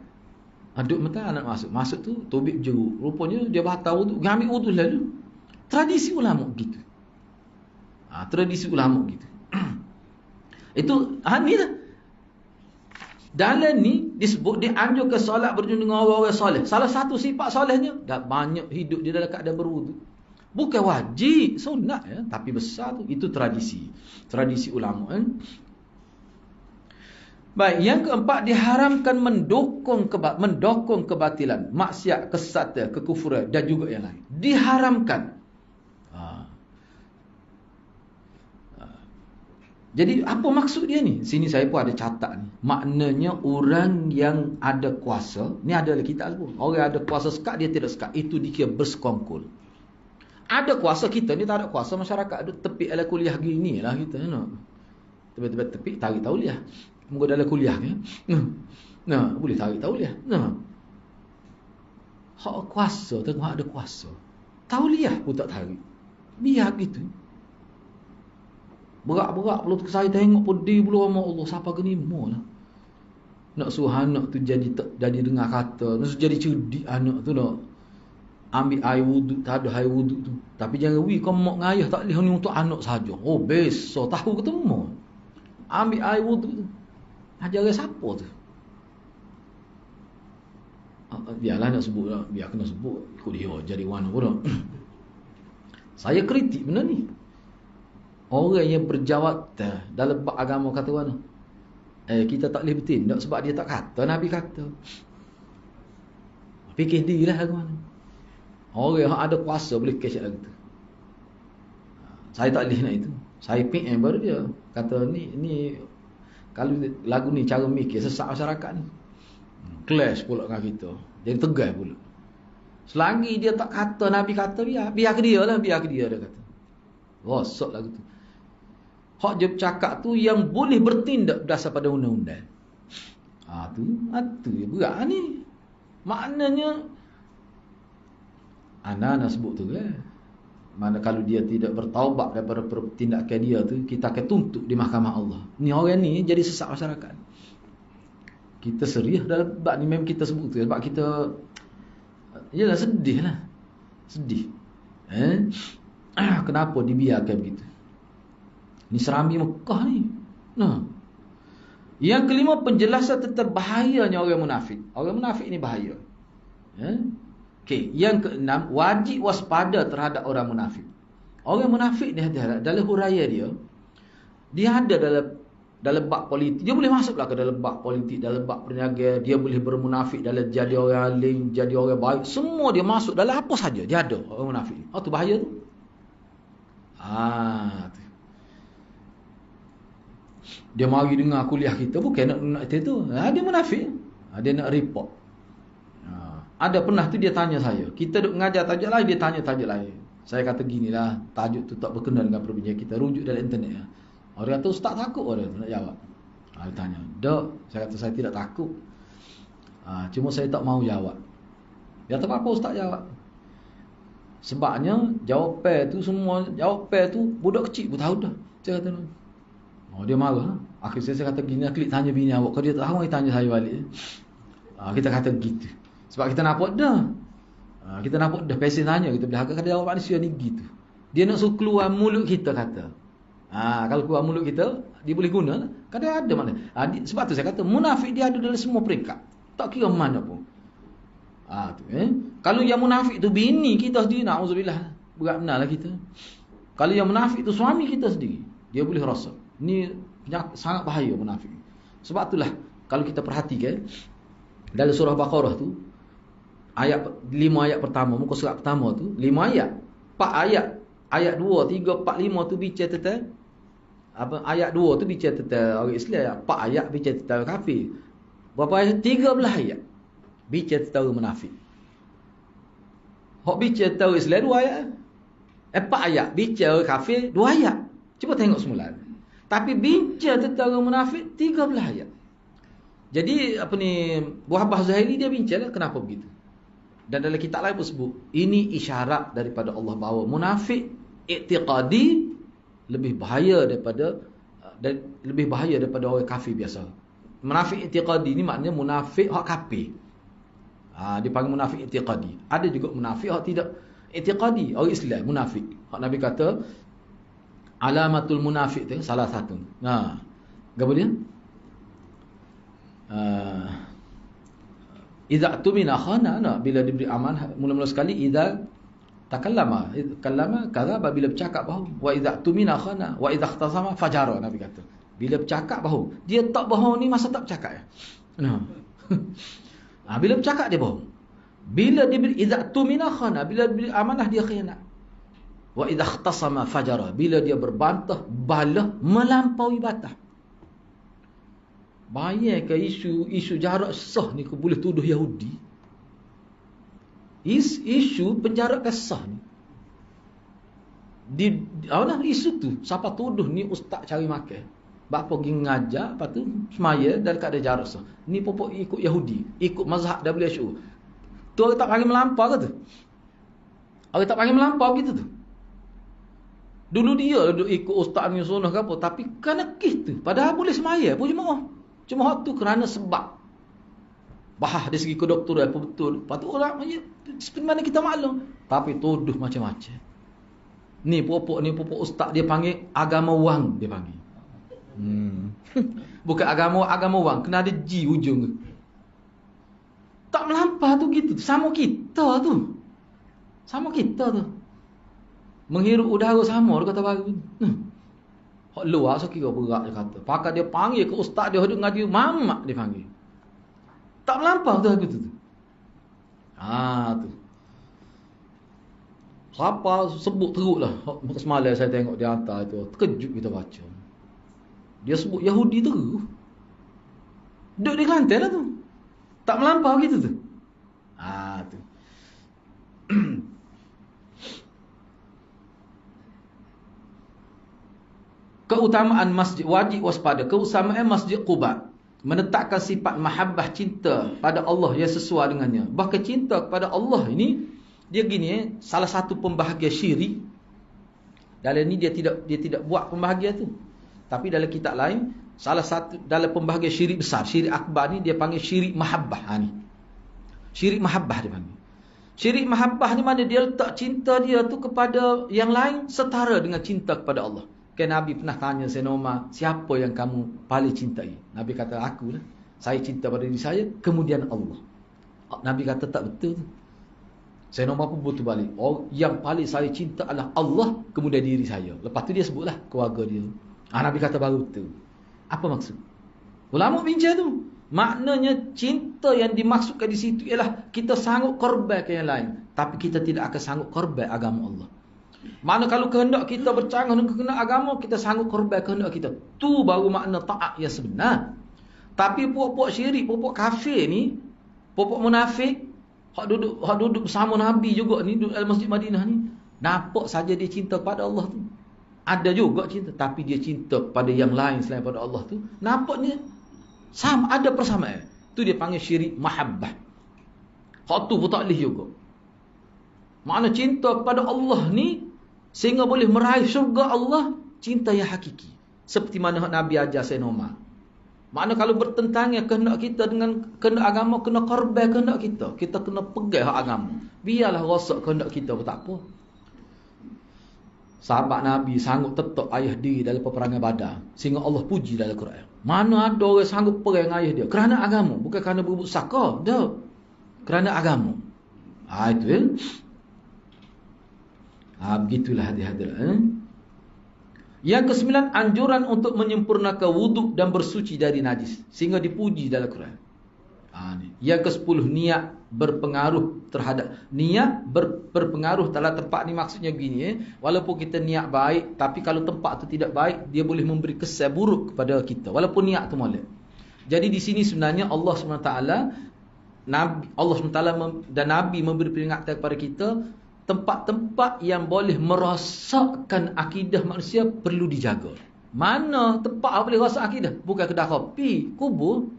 Aduk mata anak masuk tu tubik jeruk, rupanya dia batal wudu, ambil wudu lalu. Tradisi ulama gitu. Tradisi ulama gitu. Itu ni lah. Dalam ni disebut dianjurkan solat berjumpa dengan orang-orang soleh. Salah satu sifat solehnya dah banyak hidup dia dalam keadaan berwudu. Bukan wajib, sunat ya, tapi besar tu. Itu tradisi. Tradisi ulama kan. Baik, yang keempat diharamkan mendukung kebatilan, maksiat, kesesatan, kekufuran dan juga yang lain. Diharamkan. Jadi apa maksud dia ni? Sini saya pun ada catat ni. Maknanya orang yang ada kuasa, ni ada dalam kitab pun. Orang ada kuasa sekat, dia tidak sekat. Itu dikira bersekongkol. Ada kuasa, kita ni tak ada kuasa. Masyarakat ada tepik ala kuliah gini lah kita nak. Tiba-tiba tepik tarik tauliah. Moga dalam kuliah ni. Boleh tarik tauliah. Hak kuasa, tengok ada kuasa. Tauliah pun tak tarik. Biar gitu. Berak-berak perlu saya tengok pedih pula sama Allah. Siapa gini mau lah. Nak suruh anak tu jadi dengar kata. Nak jadi cerdik anak tu nak. Ambil air wuduk, tak ada air wuduk tu. Tapi jangan kau mak ngayah tak boleh ni untuk anak saja. Oh besok tahu ketemu. Ambil air wuduk tu. Ajar siapa tu? Biarlah nak sebut lah. Biar kena sebut. Ikut dia jadi warna pun. Saya kritik benda ni. Orang yang berjawab dalam bab agama kata mana? Kita tak boleh bertindak sebab dia tak kata. Nabi kata. Fikir diri lah agama. Orang yang ada kuasa boleh cash lagu tu. Saya tak boleh nak itu. Saya PM baru dia. Kata ni kalau lagu ni cara mikir sesak masyarakat ni. Clash pula dengan kita. Jadi tegas pula. Selagi dia tak kata Nabi kata biar ke dia lah, biar ke dia kata. Rosak lagu tu. Hak dia bercakap tu yang boleh bertindak berdasar pada undang-undang. Tu berat ni. Maknanya Ana nak sebut tu kan. Mana kalau dia tidak bertaubat daripada tindakan dia tu, kita akan tuntut di mahkamah Allah. Ni orang ni jadi sesat masyarakat. Kita serius dalam bab ni, memang kita sebut tu sebab kita yalah sedih lah. Sedih. Kenapa dibiarkan begitu? Ni serambi Mekah ni. Nah. Yang kelima, penjelasan tentang bahayanya orang munafik. Orang munafik ni bahaya. Okey, yang keenam, wajib waspada terhadap orang munafik. Orang munafik ni dalam huraian dia ada dalam bab politik. Dia boleh masuklah ke dalam bab politik, dalam bab perniagaan, dia boleh bermunafik dalam jadi orang alim, jadi orang baik. Semua dia masuk dalam apa saja. Dia ada orang munafik. Tu bahaya tu. Tu. Dia mari dengar kuliah kita, bukan nak itu. Dia munafik. Dia nak report. Ada pernah tu dia tanya saya. Kita duk mengajar tajuk lain, dia tanya tajuk lain. Saya kata ginilah, tajuk tu tak berkenaan dengan perbincangan kita. Rujuk dalam internet. Orang kata, ustaz takut orang nak jawab. Dia tanya, "Dok," saya kata saya tidak takut. Cuma saya tak mau jawab. Dia kata, "Apa ustaz jawab?" Sebabnya jawapan tu budak kecil pun tahu dah. Saya kata, dia marah. Akhirnya saya kata gini, klik tanya bini awak. Kalau dia tak tahu, dia tanya saya balik. Kita kata gitu. Sebab kita nampak dah. Kita nampak dah pesen tanya. Kita bilang, kata jawab manusia ni gitu. Dia nak suruh keluar mulut kita kata. Kalau keluar mulut kita, dia boleh guna. Kadang ada mana. Sebab tu saya kata, munafik dia ada dalam semua peringkat. Tak kira mana pun. Kalau yang munafik tu bini kita sendiri, na'udzubillah, berat benar lah kita. Kalau yang munafik tu suami kita sendiri, dia boleh rasa. Ni sangat bahaya munafik. Sebab itulah, kalau kita perhatikan, dalam surah Baqarah tu, 5 ayat pertama, muka surat pertama tu, 5 ayat. 4 ayat. Ayat 2, 3, 4, 5 tu bicara tentang ayat 2 tu bicara tentang orang Islam. 4 ayat bicara tentang orang kafir. Berapa ayat? 13 ayat bicara tentang orang munafik. Hak bicara tentang orang Islam 2 ayat. 4 ayat bicara orang kafir 2 ayat. Cuba tengok semula. Tapi bicara tentang orang munafik 13 ayat. Jadi Wahbah Zahiri dia bincang kenapa begitu. Dan dalam kitab lain pun sebut, ini isyarat daripada Allah bahawa munafik i'tiqadi lebih bahaya daripada orang kafir biasa. Munafik i'tiqadi ni maknanya munafik hak kafir. Dipanggil munafik i'tiqadi. Ada juga munafik hak tidak i'tiqadi, orang Islam munafik. Hak Nabi kata alamatul munafik tu salah satu. Apa dia? Idza tumina khana, bila diberi amanah, mula-mula sekali idza takallama kadzaba, bila bercakap bohong. Wa idza tumina khana wa idza ikhtasama fajara, Nabi kata. Bila bercakap bohong. Dia tak bohong ni masa tak bercakap ya. Bila bercakap dia bohong. Bila diberi idza tumina khana, bila diberi amanah dia khianat. Wa idza ikhtasama fajara, bila dia berbantah balah melampaui batas. Bayangkan isu jarak sah ni, kau boleh tuduh Yahudi. Isu penjarak sah ni. Isu tu siapa tuduh ni ustaz cari makan. Bapa pergi ngajar, lepas tu semaya dan dekat ada jarak sah. Ni popok ikut Yahudi, ikut mazhab WHO. Tu orang tak panggil melampau ke tu? Orang tak panggil melampau gitu tu. Dulu dia duduk ikut ustaz ni sunnah ke apa, tapi kerana kes tu, padahal boleh semaya pun jemaah. Cuma waktu kerana sebab bahas dari segi kedoktoran apa betul. Lepas tu orang seperti mana kita maklum. Tapi tuduh macam-macam. Ni popok ustaz dia panggil agama wang, dia panggil. Bukan agama wang, kena ada G ujung tu. Tak melampau tu gitu. Sama kita tu. Menghirup udara sama, dia kata baru. Hak luar so kira berat dia kata. Pakai dia panggil ke ustaz dia duduk ngaji mamak dia panggil. Tak melampau tu aku tu. Tu. Siapa sebut teruklah. Semalam saya tengok dia hantar itu, terkejut kita baca. Dia sebut Yahudi teruk. Duduk di Kelantan lah tu. Tak melampau gitu tu. Tu. Keutamaan masjid, wajib waspada. Keutamaan Masjid Quba menetapkan sifat mahabbah, cinta pada Allah yang sesuai dengannya. Bahkan cinta kepada Allah ini, dia gini, salah satu pembahagian syirik Dalam ni dia tidak buat pembahagian tu. Tapi dalam kitab lain, salah satu dalam pembahagian syirik besar, syirik akbar ni dia panggil syirik mahabbah. Ni syirik mahabbah dia panggil. Syirik mahabbah ni mana dia letak cinta dia tu kepada yang lain setara dengan cinta kepada Allah. Kan Nabi pernah tanya Sayyidina Umar, siapa yang kamu paling cintai? Nabi kata, aku lah. Saya cinta pada diri saya, kemudian Allah. Nabi kata tak betul tu. Sayyidina Umar pun betul balik. Yang paling saya cinta adalah Allah, kemudian diri saya. Lepas tu dia sebutlah keluarga dia. Nabi kata baru betul. Apa maksud? Ulama bincang tu. Maknanya cinta yang dimaksudkan di situ ialah kita sanggup korban ke yang lain, tapi kita tidak akan sanggup korban agama Allah. Mana kalau kehendak kita bercanggah dengan kehendak agama, kita sanggup korban kehendak kita. Tu baru makna taat yang sebenar. Tapi puak-puak syirik, puak-puak kafir ni, puak-puak munafik, hak duduk bersama Nabi juga ni, duduk dalam Masjid Madinah ni, nampak saja dia cinta pada Allah tu. Ada juga cinta, tapi dia cinta pada yang lain selain pada Allah tu, nampaknya sama, ada persamaan. Tu dia panggil syirik mahabbah. Hak tu pun tak boleh juga. Makna cinta kepada Allah ni sehingga boleh meraih syurga Allah, cinta yang hakiki. Seperti mana Nabi ajar Sayyidina Umar. Makna kalau bertentangan kehendak kita dengan kehendak agama, kena korban kehendak kita. Kita kena pegang hak agama. Biarlah rosak kehendak kita pun tak apa. Sahabat Nabi sanggup tetap ayah diri dalam peperangan Badar, sehingga Allah puji dalam Quran. Mana ada orang sanggup perang ayah dia kerana agama, bukan kerana berebut saka, dah. Kerana agama. Itu ya. Begitulah hadirin. Yang kesembilan, anjuran untuk menyempurnakan wuduk dan bersuci dari najis, sehingga dipuji dalam Quran. Yang ke-10, niat berpengaruh terhadap berpengaruh dalam tempat ni, maksudnya begini, walaupun kita niat baik, tapi kalau tempat tu tidak baik, dia boleh memberi kesan buruk kepada kita walaupun niat tu molek. Jadi di sini sebenarnya Allah SWT dan Nabi memberi peringatan kepada kita, tempat-tempat yang boleh merosakkan akidah manusia perlu dijaga. Mana tempat yang boleh rosak akidah? Bukan kedai kopi, kubur.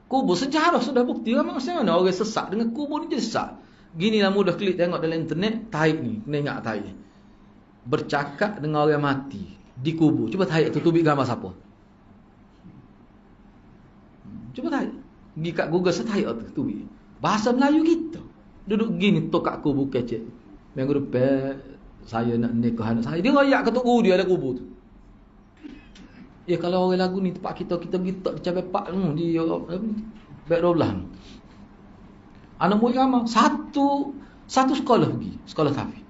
Kubur sejarah sudah bukti kan macam mana orang sesat dengan kubur ni dia sesat. Ginilah mudah klik tengok dalam internet, taik ni, kena ingat taik ni. Bercakap dengan orang mati di kubur. Cuba taik tu tubik gambar siapa? Cuba taik. Pergi kat Google taik tu tubik. Bahasa Melayu kita. Duduk gini tokak kubur kecil. Minggu depan saya nak nikah anak saya. Dia royak ketuk guru dia ada kubur tu. Ya kalau orang lagu ni tempat kita pergi tak dicapai pak tu di baik 12. Anak murid ramai satu sekolah pergi, sekolah tahfiz.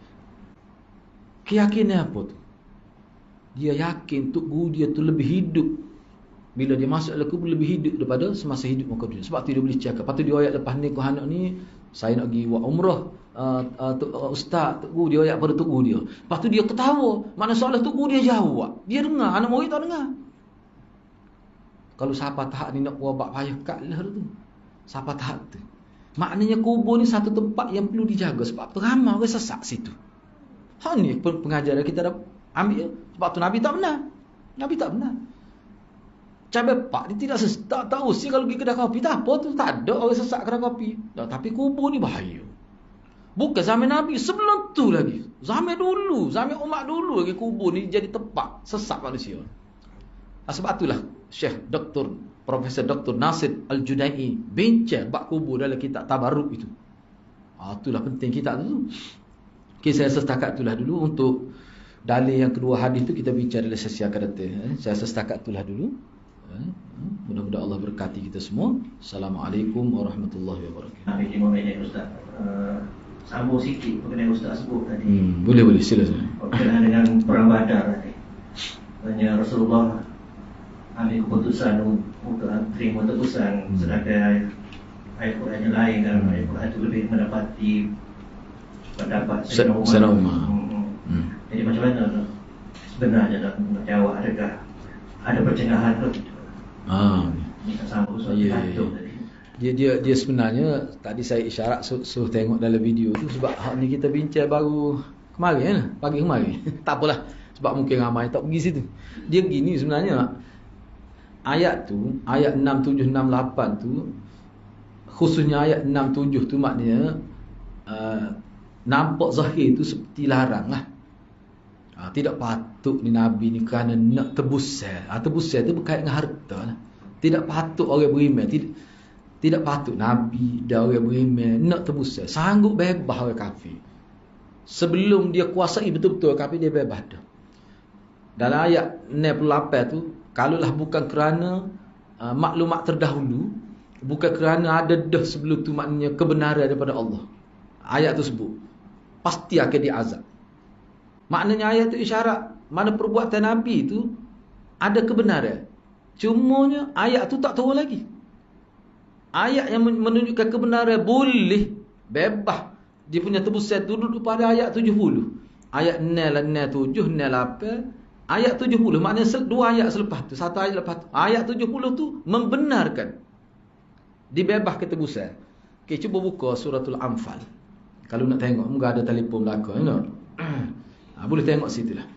Keyakinan apa tu? Dia yakin tok guru dia tu lebih hidup. Bila dia masuk dalam kubur lebih hidup daripada semasa hidup muka dunia. Sebab tu dia boleh cakap. Lepas tu dia ayat lepas nikah anak ni, saya nak pergi buat umrah. Ustaz tok guru dia ayat pada tok guru dia. Lepas tu dia ketawa. Mana soalan tok guru dia jawab. Dia dengar, anak murid tak dengar. Kalau siapa tahap ni nak buat payah kat lah tu. Siapa tahap tu. Maknanya kubur ni satu tempat yang perlu dijaga. Sebab tu ramai orang sesak situ. Ni pengajaran kita dah ambil. Sebab tu Nabi tak benar. Nabi tak benar. Cabai pak dia tak tahu sih kalau pergi kedai kopi tak apa tu, tak ada orang sesak kedai kopi. Tapi kubur ni bahaya. Bukan zaman Nabi, sebelum tu lagi. Zaman dulu, zaman umat dulu lagi kubur ni jadi tempat sesak manusia. Sebab itulah Syekh Dr. Profesor Dr. Nasir Al-Junai'i bincang bab kubur dalam kitab Tabarruk itu. Itulah penting kitab tu. Okay, saya setakat itulah dulu untuk dalil yang kedua hadis tu kita bincang dalam sesi akan datang. Saya setakat itulah dulu. Mudah-mudahan Allah berkati kita semua. Assalamualaikum warahmatullahi wabarakatuh. Habis 5 minit Ustaz. Sambung sikit mengenai Ustaz sebut tadi. Boleh silakan. Berkenaan dengan perang Badar tadi. Hanya Rasulullah ambil keputusan untuk terima tebusan, sedangkan ayat Quran yang lain dalam ayat Quran itu lebih mendapati pendapat Sayyidina Umar. Jadi macam mana sebenarnya nak jawab, adakah ada percengahan ke? Kita sambung Dia sebenarnya tadi saya isyarat suruh tengok dalam video tu sebab hak ni kita bincang baru kemarin kan? Pagi kemarin. Tak apalah sebab mungkin ramai tak pergi situ. Dia gini sebenarnya ayat tu, ayat 6, 7, 6, 8 tu, khususnya ayat 6, 7 tu maknanya nampak zahir tu seperti larang lah. Tidak patut ni Nabi ni kerana nak tebus sel. Tebus sel tu berkait dengan harta lah. Tidak patut orang beriman. Tidak patut Nabi dan orang beriman nak tebus sel. Sanggup bebas orang kafir. Sebelum dia kuasai betul-betul kafir, dia bebas dah. Dalam ayat 68 tu, kalaulah bukan kerana maklumat terdahulu, bukan kerana ada dah sebelum tu, maknanya kebenaran daripada Allah, ayat tu sebut pasti akan diazab. Maknanya ayat tu isyarat mana perbuatan Nabi tu ada kebenaran. Cumanya ayat tu tak turun lagi. Ayat yang menunjukkan kebenaran boleh bebas. Dia punya tebusan tu duduk pada ayat 70. Ayat 7, 8, ayat 70. Maknanya dua ayat selepas tu, satu ayat lepas tu. Ayat 70 tu membenarkan dibebas ketebusan. Okay, cuba buka suratul Anfal. Kalau nak tengok, moga ada telefon belakang, you know? Boleh tengok situ lah.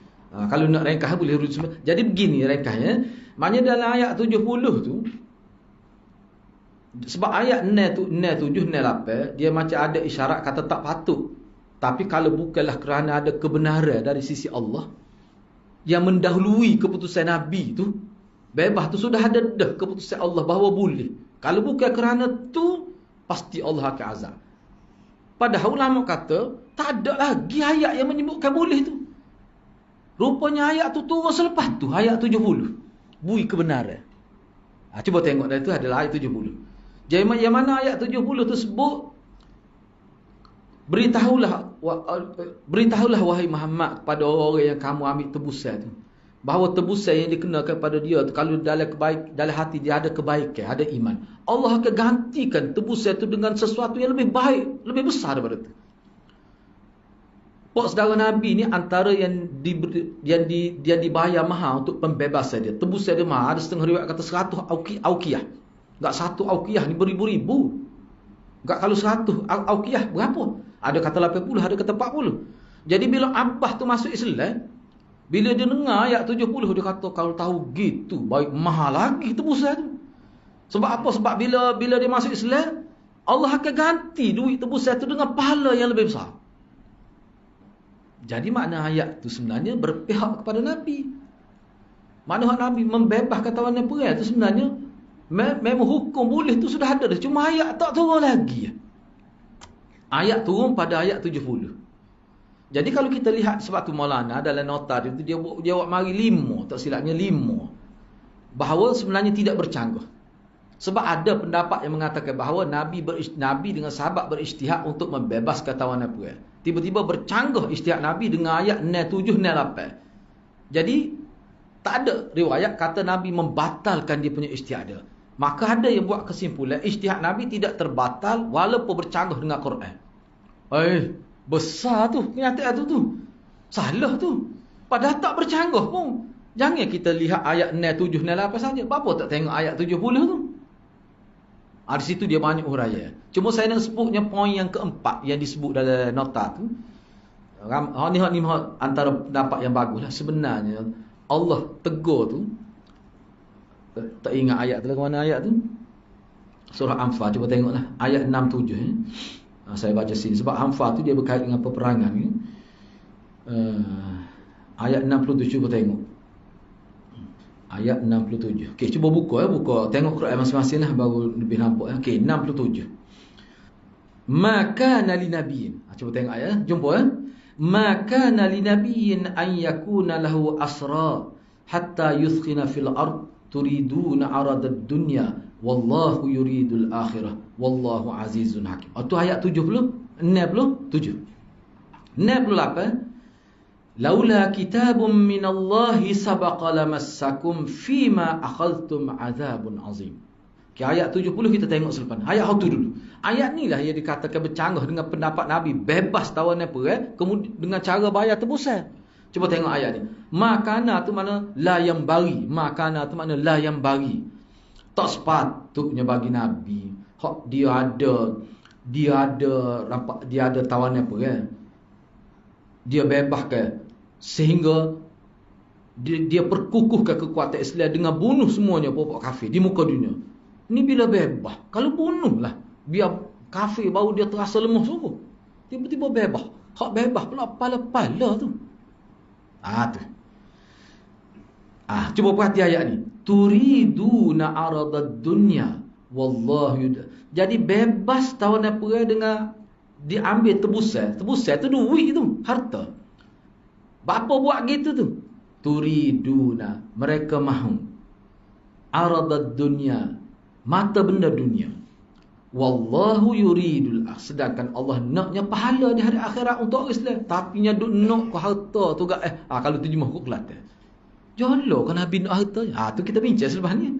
Kalau nak ringkas boleh urut semua. Jadi begini ringkasnya. Maknanya dalam ayat 70 tu, sebab ayat 7, 8, dia macam ada isyarat kata tak patut. Tapi kalau bukanlah kerana ada kebenaran dari sisi Allah yang mendahului keputusan Nabi tu, bebas tu sudah ada dah keputusan Allah bahawa boleh. Kalau bukan kerana tu, pasti Allah akan azab. Padahal ulama kata tak ada lagi ayat yang menyebutkan boleh tu. Rupanya ayat tu turun selepas tu, ayat 70. Bui kebenaran. Cuba tengok dah, itu adalah ayat 70. Jadi yang mana ayat 70 tu sebut, beritahulah wahai Muhammad kepada orang-orang yang kamu ambil tebusan tu, bahawa tebusan yang dikenakan pada dia tu, kalau dalam hati dia ada kebaikan, ada iman, Allah akan gantikan tebusan tu dengan sesuatu yang lebih baik, lebih besar daripada itu. Pok saudara Nabi ni antara yang dibayar mahal untuk pembebasan dia. Tebusan dia mahal, ada setengah riwayat kata 100 auqiyah. Enggak 1 auqiyah ni beribu-ribu. Enggak kalau 100 auqiyah berapa? Ada kata 80, ada kata 40. Jadi bila Abbas tu masuk Islam, bila dia dengar ayat 70, dia kata kalau tahu gitu, baik mahal lagi tebusan tu. Sebab apa? Sebab bila dia masuk Islam, Allah akan ganti duit tebusan tu dengan pahala yang lebih besar. Jadi makna ayat tu sebenarnya berpihak kepada Nabi. Makna Nabi membebaskan tawanan perang tu sebenarnya memang hukum boleh tu sudah ada dah. Cuma ayat tak turun lagi. Ayat turun pada ayat 70. Jadi kalau kita lihat, sebab tu Maulana dalam nota dia buat mari 5, tak silapnya 5, bahawa sebenarnya tidak bercanggah. Sebab ada pendapat yang mengatakan bahawa Nabi dengan sahabat berijtihad untuk membebaskan tawanan perang. Tiba-tiba bercanggah ijtihad Nabi dengan ayat 7, 8. Jadi tak ada riwayat kata Nabi membatalkan dia punya ijtihad dia. Maka ada yang buat kesimpulan ijtihad Nabi tidak terbatal walaupun bercanggah dengan Quran. Besar tu kenyataan tu. Salah tu. Padahal tak bercanggah pun. Jangan kita lihat ayat 7, 8 saja. Apa tak tengok ayat 70 tu? Di situ dia banyak huraian. Cuma saya nak sebutnya poin yang keempat yang disebut dalam nota tu. Ni antara pendapat yang bagus lah. Sebenarnya Allah tegur tu, tak ingat ayat tu lah, mana ayat tu? Surah Anfal, cuba tengoklah ayat 67. Saya baca sini sebab Anfal tu dia berkait dengan peperangan ni. Ayat 67 cuba tengok. Ayat 67. Okey, cuba buka tengok Quran masing-masing lah baru lebih nampak. Okey, 67. Maka nali nabiyin. Cuba tengok ayat, jumpa. Maka nali nabiyin an yakuna lahu asra hatta yuthkhina fil ard turiduna aradad dunya wallahu yuridul akhirah wallahu azizun hakim. Itu ayat 70, 67. 68. Laula kitabun minallahi sabaqa lamassakum fima akhadhtum azabun azim. Ayat 70 kita tengok selepas. Ayat itu dulu. Ayat ni lah yang dikatakan bercanggah dengan pendapat Nabi bebas tawanan perang kemudian dengan cara bayar tebusan. Cuba tengok ayat ni. Makana tu mana la yang bari. Makana tu mana la yang bari. Tak sepatutnya bagi Nabi. Hak dia ada tawanan perang. Dia bebaskan sehingga dia perkukuhkan kekuatan Islam dengan bunuh semuanya pokok kafir di muka dunia. Ini bila bebas. Kalau bunuhlah, biar kafir baru dia terasa lemah sungguh. Tiba-tiba bebas. Hak bebas pula pala-pala tu. Tu. Cuba perhati ayat ni. Turiduna aradad dunya wallahu Jadi bebas tawanan perai dengan diambil tebusan. Tebusan tu duit tu, harta. Bapa buat gitu tu. Turiduna, mereka mahu aradad dunya, mata benda dunia. Wallahu yuridul sedangkan Allah naknya pahala di hari akhirat untuk orang Islam. Tapi nya duk nak ke harta tu gak kalau terjemah ke Kelantan. Jolo kan Nabi nak harta. Tu kita bincang selepas ni.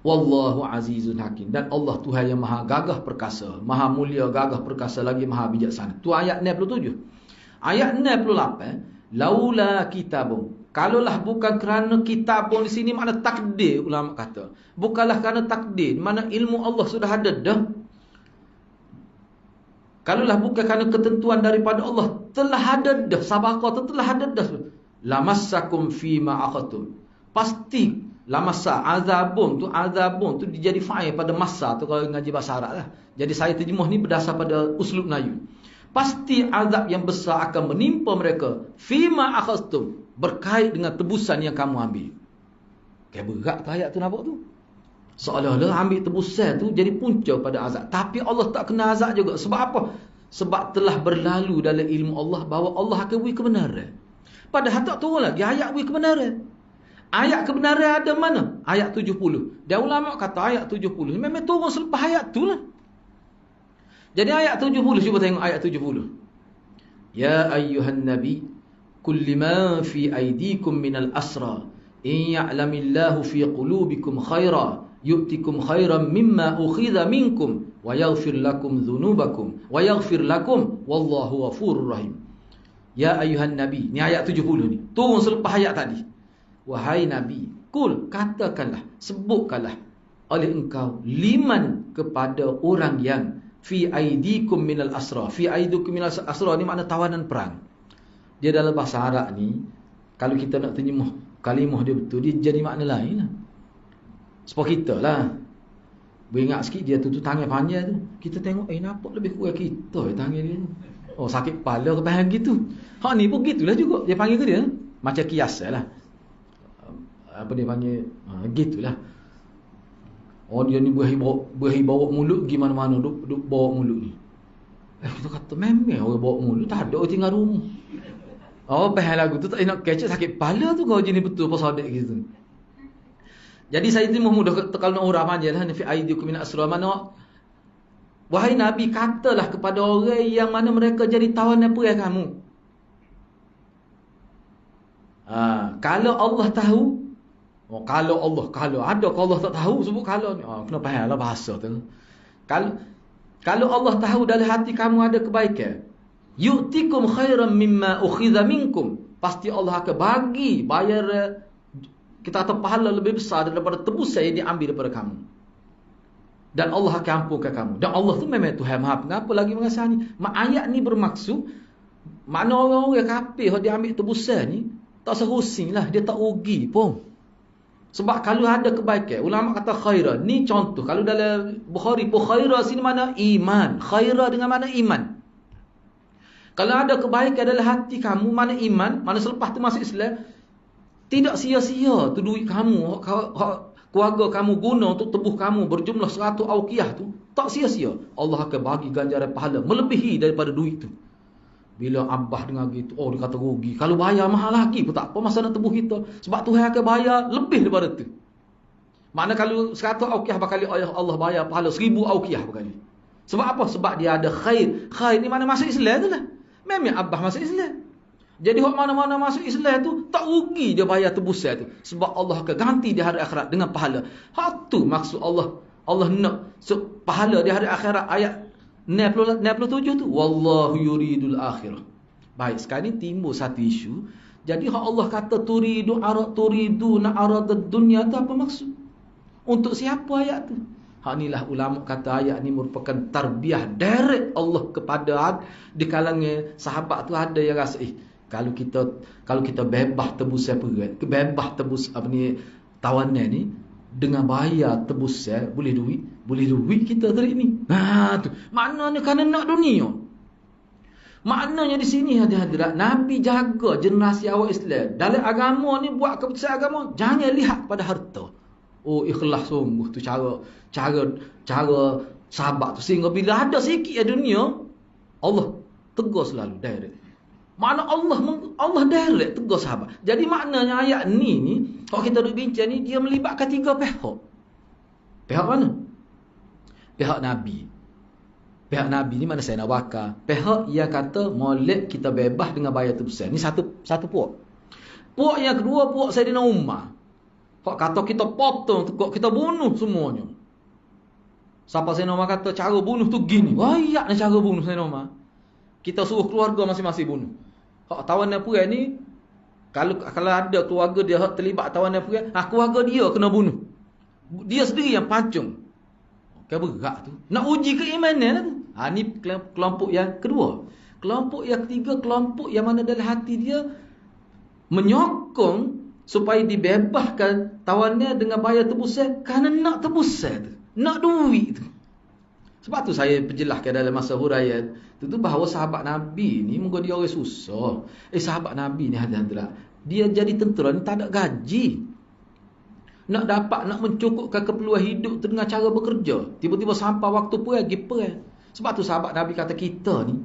Wallahu azizun hakim, dan Allah Tuhan yang maha gagah perkasa, maha mulia gagah perkasa lagi maha bijaksana. Tu ayat 67. Ayat 68, laula kitabun. Kalaulah bukan kerana kitab pun di sini makna takdir, ulama kata. Bukanlah kerana takdir, mana ilmu Allah sudah ada dah. Kalaulah bukan kerana ketentuan daripada Allah, telah ada dah, sabaqah telah ada dah. Lamassakum fima akhadtum. Pasti lamassa azabun tu dijadi fa'il pada masa tu kalau ngaji bahasa Arab lah. Jadi saya terjemah ni berdasar pada uslub Melayu. Pasti azab yang besar akan menimpa mereka fima akhadtum, berkait dengan tebusan yang kamu ambil. Kayak berat tu ayat tu nampak tu. Seolah-olah ambil tebusan tu jadi punca pada azab. Tapi Allah tak kena azab juga. Sebab apa? Sebab telah berlalu dalam ilmu Allah bahawa Allah akan beri kebenaran. Padahal tak turun lagi ayat beri kebenaran. Ayat kebenaran ada mana? Ayat 70. Dan ulama kata ayat 70 memang turun selepas ayat tu lah. Jadi ayat 70, cuba tengok ayat 70. Ya ayyuhan nabi, kulli ma fi aydikum minal asra, in ya'lamillahu fi qulubikum khaira, yu'tikum khairan mimma ukhidha minkum, wa yaghfir lakum dhunubakum, wa yaghfir lakum, wallahu ghafurur rahim. Ya ayyuhan nabi, ni ayat 70 ni. Turun selepas ayat tadi. Wahai nabi, kul, katakanlah, sebutkanlah oleh engkau liman kepada orang yang fi aidikum minal asra. Fi aidikum minal asra ni makna tawanan perang. Dia dalam bahasa Arab ni, kalau kita nak terjemah kalimah dia betul, dia jadi makna lain lah. Sebab kita lah, beringat sikit dia tu tangan panjang tu, kita tengok nampak lebih kurang kita tangan dia tu. Oh, sakit kepala ke bahagian gitu. Hak ni pun gitulah juga. Dia panggil ke dia macam kias lah. Apa dia panggil, gitulah. Oh, dia ni bawa mulut pergi mana-mana, duk bawa mulut ni. Kita kata memang orang bawa mulut, tak ada orang tinggal rumah. Oh, pahal lagu tu tak nak kecek sakit kepala tu kau jenis betul pasal adik gitu. Jadi saya terima mudah kalau nak urang panjang lah, fi aidikum min asra, mana wahai nabi, katalah kepada orang yang mana mereka jadi tawanan perang kamu. Kalau Allah tahu, kalau Allah tak tahu sebut kalau ni. Kena faham lah bahasa tu. Kalau Allah tahu dalam hati kamu ada kebaikan, yu'tikum khairan mimma ukhidha minkum, pasti Allah akan bagi bayar kita kata pahala lebih besar daripada tebusan yang diambil daripada kamu. Dan Allah akan ampunkan kamu. Dan Allah tu memang Tuhan Maha Pengampun lagi mengasihani. Ayat ni bermaksud mana orang-orang kafir yang diambil tebusan ni tak serusing lah, dia tak rugi pun. Sebab kalau ada kebaikan, ulama kata khairah. Ni contoh, kalau dalam Bukhari pun khairah sini mana iman. Khairah dengan mana iman. Kalau ada kebaikan dalam hati kamu, mana iman, mana selepas tu masuk Islam, tidak sia-sia tu duit kamu, keluarga kamu guna untuk tebuh kamu berjumlah 100 awqiyah tu, tak sia-sia. Allah akan bagi ganjaran pahala melebihi daripada duit tu. Bila Abah dengar gitu, dia kata rugi. Kalau bayar mahal lagi pun tak apa, masa nak tebuh kita. Sebab Tuhan akan bayar lebih daripada tu. Makna kalau 100 awqiyah berkali Allah bayar pahala 1000 awqiyah berkali. Sebab apa? Sebab dia ada khair. Khair ni mana masuk Islam tu lah. Memang Abah masuk Islam. Jadi hak mana-mana masuk Islam tu tak rugi dia bayar tebusan tu. Sebab Allah akan ganti di hari akhirat dengan pahala. Hak tu maksud Allah. Allah nak pahala di hari akhirat. Ayat 97 tu, wallahu yuridul akhirah. Baik, sekarang ni timbul satu isu. Jadi hak Allah kata turiduna aradad dunya tu apa maksud? Untuk siapa ayat tu? Hak inilah ulama kata ayat ni merupakan tarbiyah direct Allah kepada di kalangan sahabat tu. Ada yang rasa kalau kita bebas tebusan perang, bebas tebus tawanan ni, dengan bayar tebusan boleh duit kita tarik ni. Tu maknanya kerana nak dunia. Maknanya di sini hadirat, Nabi jaga generasi awal Islam. Dalam agama ni buat keputusan agama, jangan lihat pada harta. Oh, ikhlas sungguh tu cara sahabat tu, sehingga bila ada sikit ya dunia, Allah tegur selalu direct. Makna Allah direct tegur sahabat. Jadi maknanya ayat ni kalau kita duk bincang ni, dia melibatkan 3 pihak. Pihak mana? Pihak Nabi. Pihak Nabi ni mana Sayyidina Abu Bakar. Pihak yang kata molek kita bebas dengan bayar tebusan. Ni satu puak. Puak yang kedua, puak Sayyidina Umar. Hak kata kita potong, kita bunuh semuanya. Siapa Sayyidina Umar kata cara bunuh tu gini. Wayak ni cara bunuh Sayyidina Umar. Kita suruh keluarga masing-masing bunuh. Hak tawanan perang ni, kalau ada keluarga dia hak terlibat tawanan perang, keluarga dia kena bunuh. Dia sendiri yang pancung. Kan berat tu. Nak uji keimanan lah tu. Ni kelompok yang kedua. Kelompok yang ketiga, kelompok yang mana dalam hati dia menyokong supaya dibebaskan tawannya dengan bayar tebusan kerana nak tebusan tu. Nak duit tu. Sebab tu saya perjelaskan dalam masa huraian tu bahawa sahabat Nabi ni moga dia orang susah. Sahabat Nabi ni hadirat, dia jadi tentera ni tak ada gaji. Nak mencukupkan keperluan hidup tu dengan cara bekerja. Tiba-tiba sampai waktu pergi perang. Sebab tu sahabat Nabi kata kita ni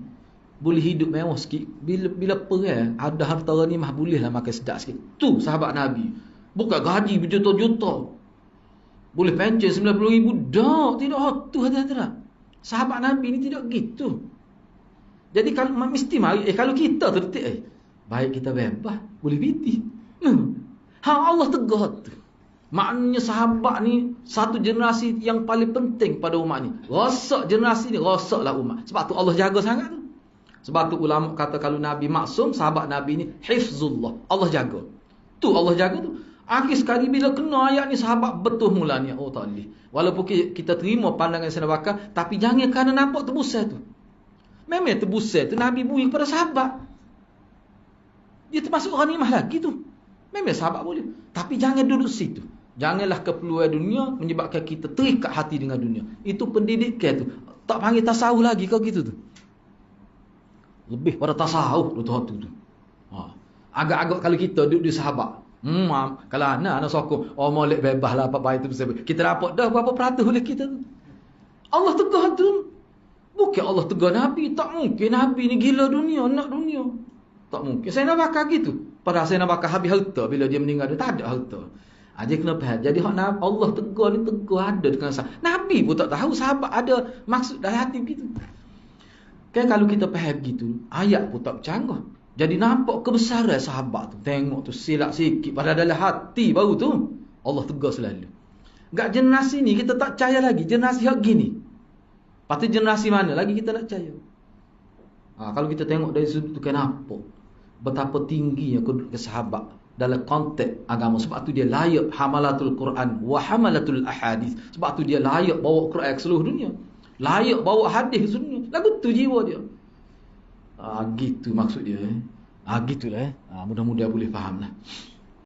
boleh hidup mewah sikit. Bila perang ada harta ni mah bolehlah makan sedap sikit. Tu sahabat Nabi. Bukan gaji berjuta-juta. Boleh pencen 90,000 dah. Tidak tu hadirat. Sahabat Nabi ni tidak gitu. Jadi kalau mesti mari kalau kita tertik baik kita bebas boleh biti. Allah tegur tu. Maknanya sahabat ni satu generasi yang paling penting pada umat ni. Rosak generasi ni, rosaklah umat. Sebab tu Allah jaga sangat tu. Sebab tu ulama kata kalau Nabi maksum, sahabat Nabi ni hifzullah. Allah jaga. Tu Allah jaga tu. Akhir sekali bila kena ayat ni sahabat betul mulanya. Oh tak boleh. Walaupun kita terima pandangan Sayyidina Abu Bakar, tapi jangan kerana nampak tebusan tu. Memang tebusan tu Nabi bui kepada sahabat. Dia termasuk ghanimah lagi tu. Memang sahabat boleh. Tapi jangan duduk situ. Janganlah keperluan dunia menyebabkan kita terikat hati dengan dunia. Itu pendidikan tu. Tak panggil tasawuf lagi kau gitu tu. Lebih pada tasawuf tu. Agak-agak kalau kita duduk di sahabat. Kalau anak sokong, molek bebas lah apa baik tu. Kita dapat dah berapa peratus oleh kita tu. Allah tegur tu. Bukan Allah tegur Nabi. Tak mungkin Nabi ni gila dunia, nak dunia. Tak mungkin. Saya nak bakar gitu. Padahal saya nak bakar habis harta bila dia meninggal. Dia tak ada harta. Dia kena faham. Jadi Allah tegur ni tegur ada dengan sahabat. Nabi pun tak tahu sahabat ada maksud dalam hati begitu. Kan kalau kita faham gitu, ayat pun tak bercanggah. Jadi nampak kebesaran sahabat tu. Tengok tu silap sikit pada dalam hati baru tu. Allah tegur selalu. Gak generasi ni kita tak percaya lagi. Generasi hak gini. Pasti generasi mana lagi kita nak percaya. Kalau kita tengok dari sudut tu kenapa betapa tingginya kedudukan sahabat dalam konteks agama. Sebab tu dia layak hamalatul Quran wa hamalatul ahadith. Sebab tu dia layak bawa Quran ke seluruh dunia. Layak bawa hadis ke seluruh dunia. Lagu tu jiwa dia. Gitu maksud dia. Gitulah. Mudah-mudahan boleh faham lah.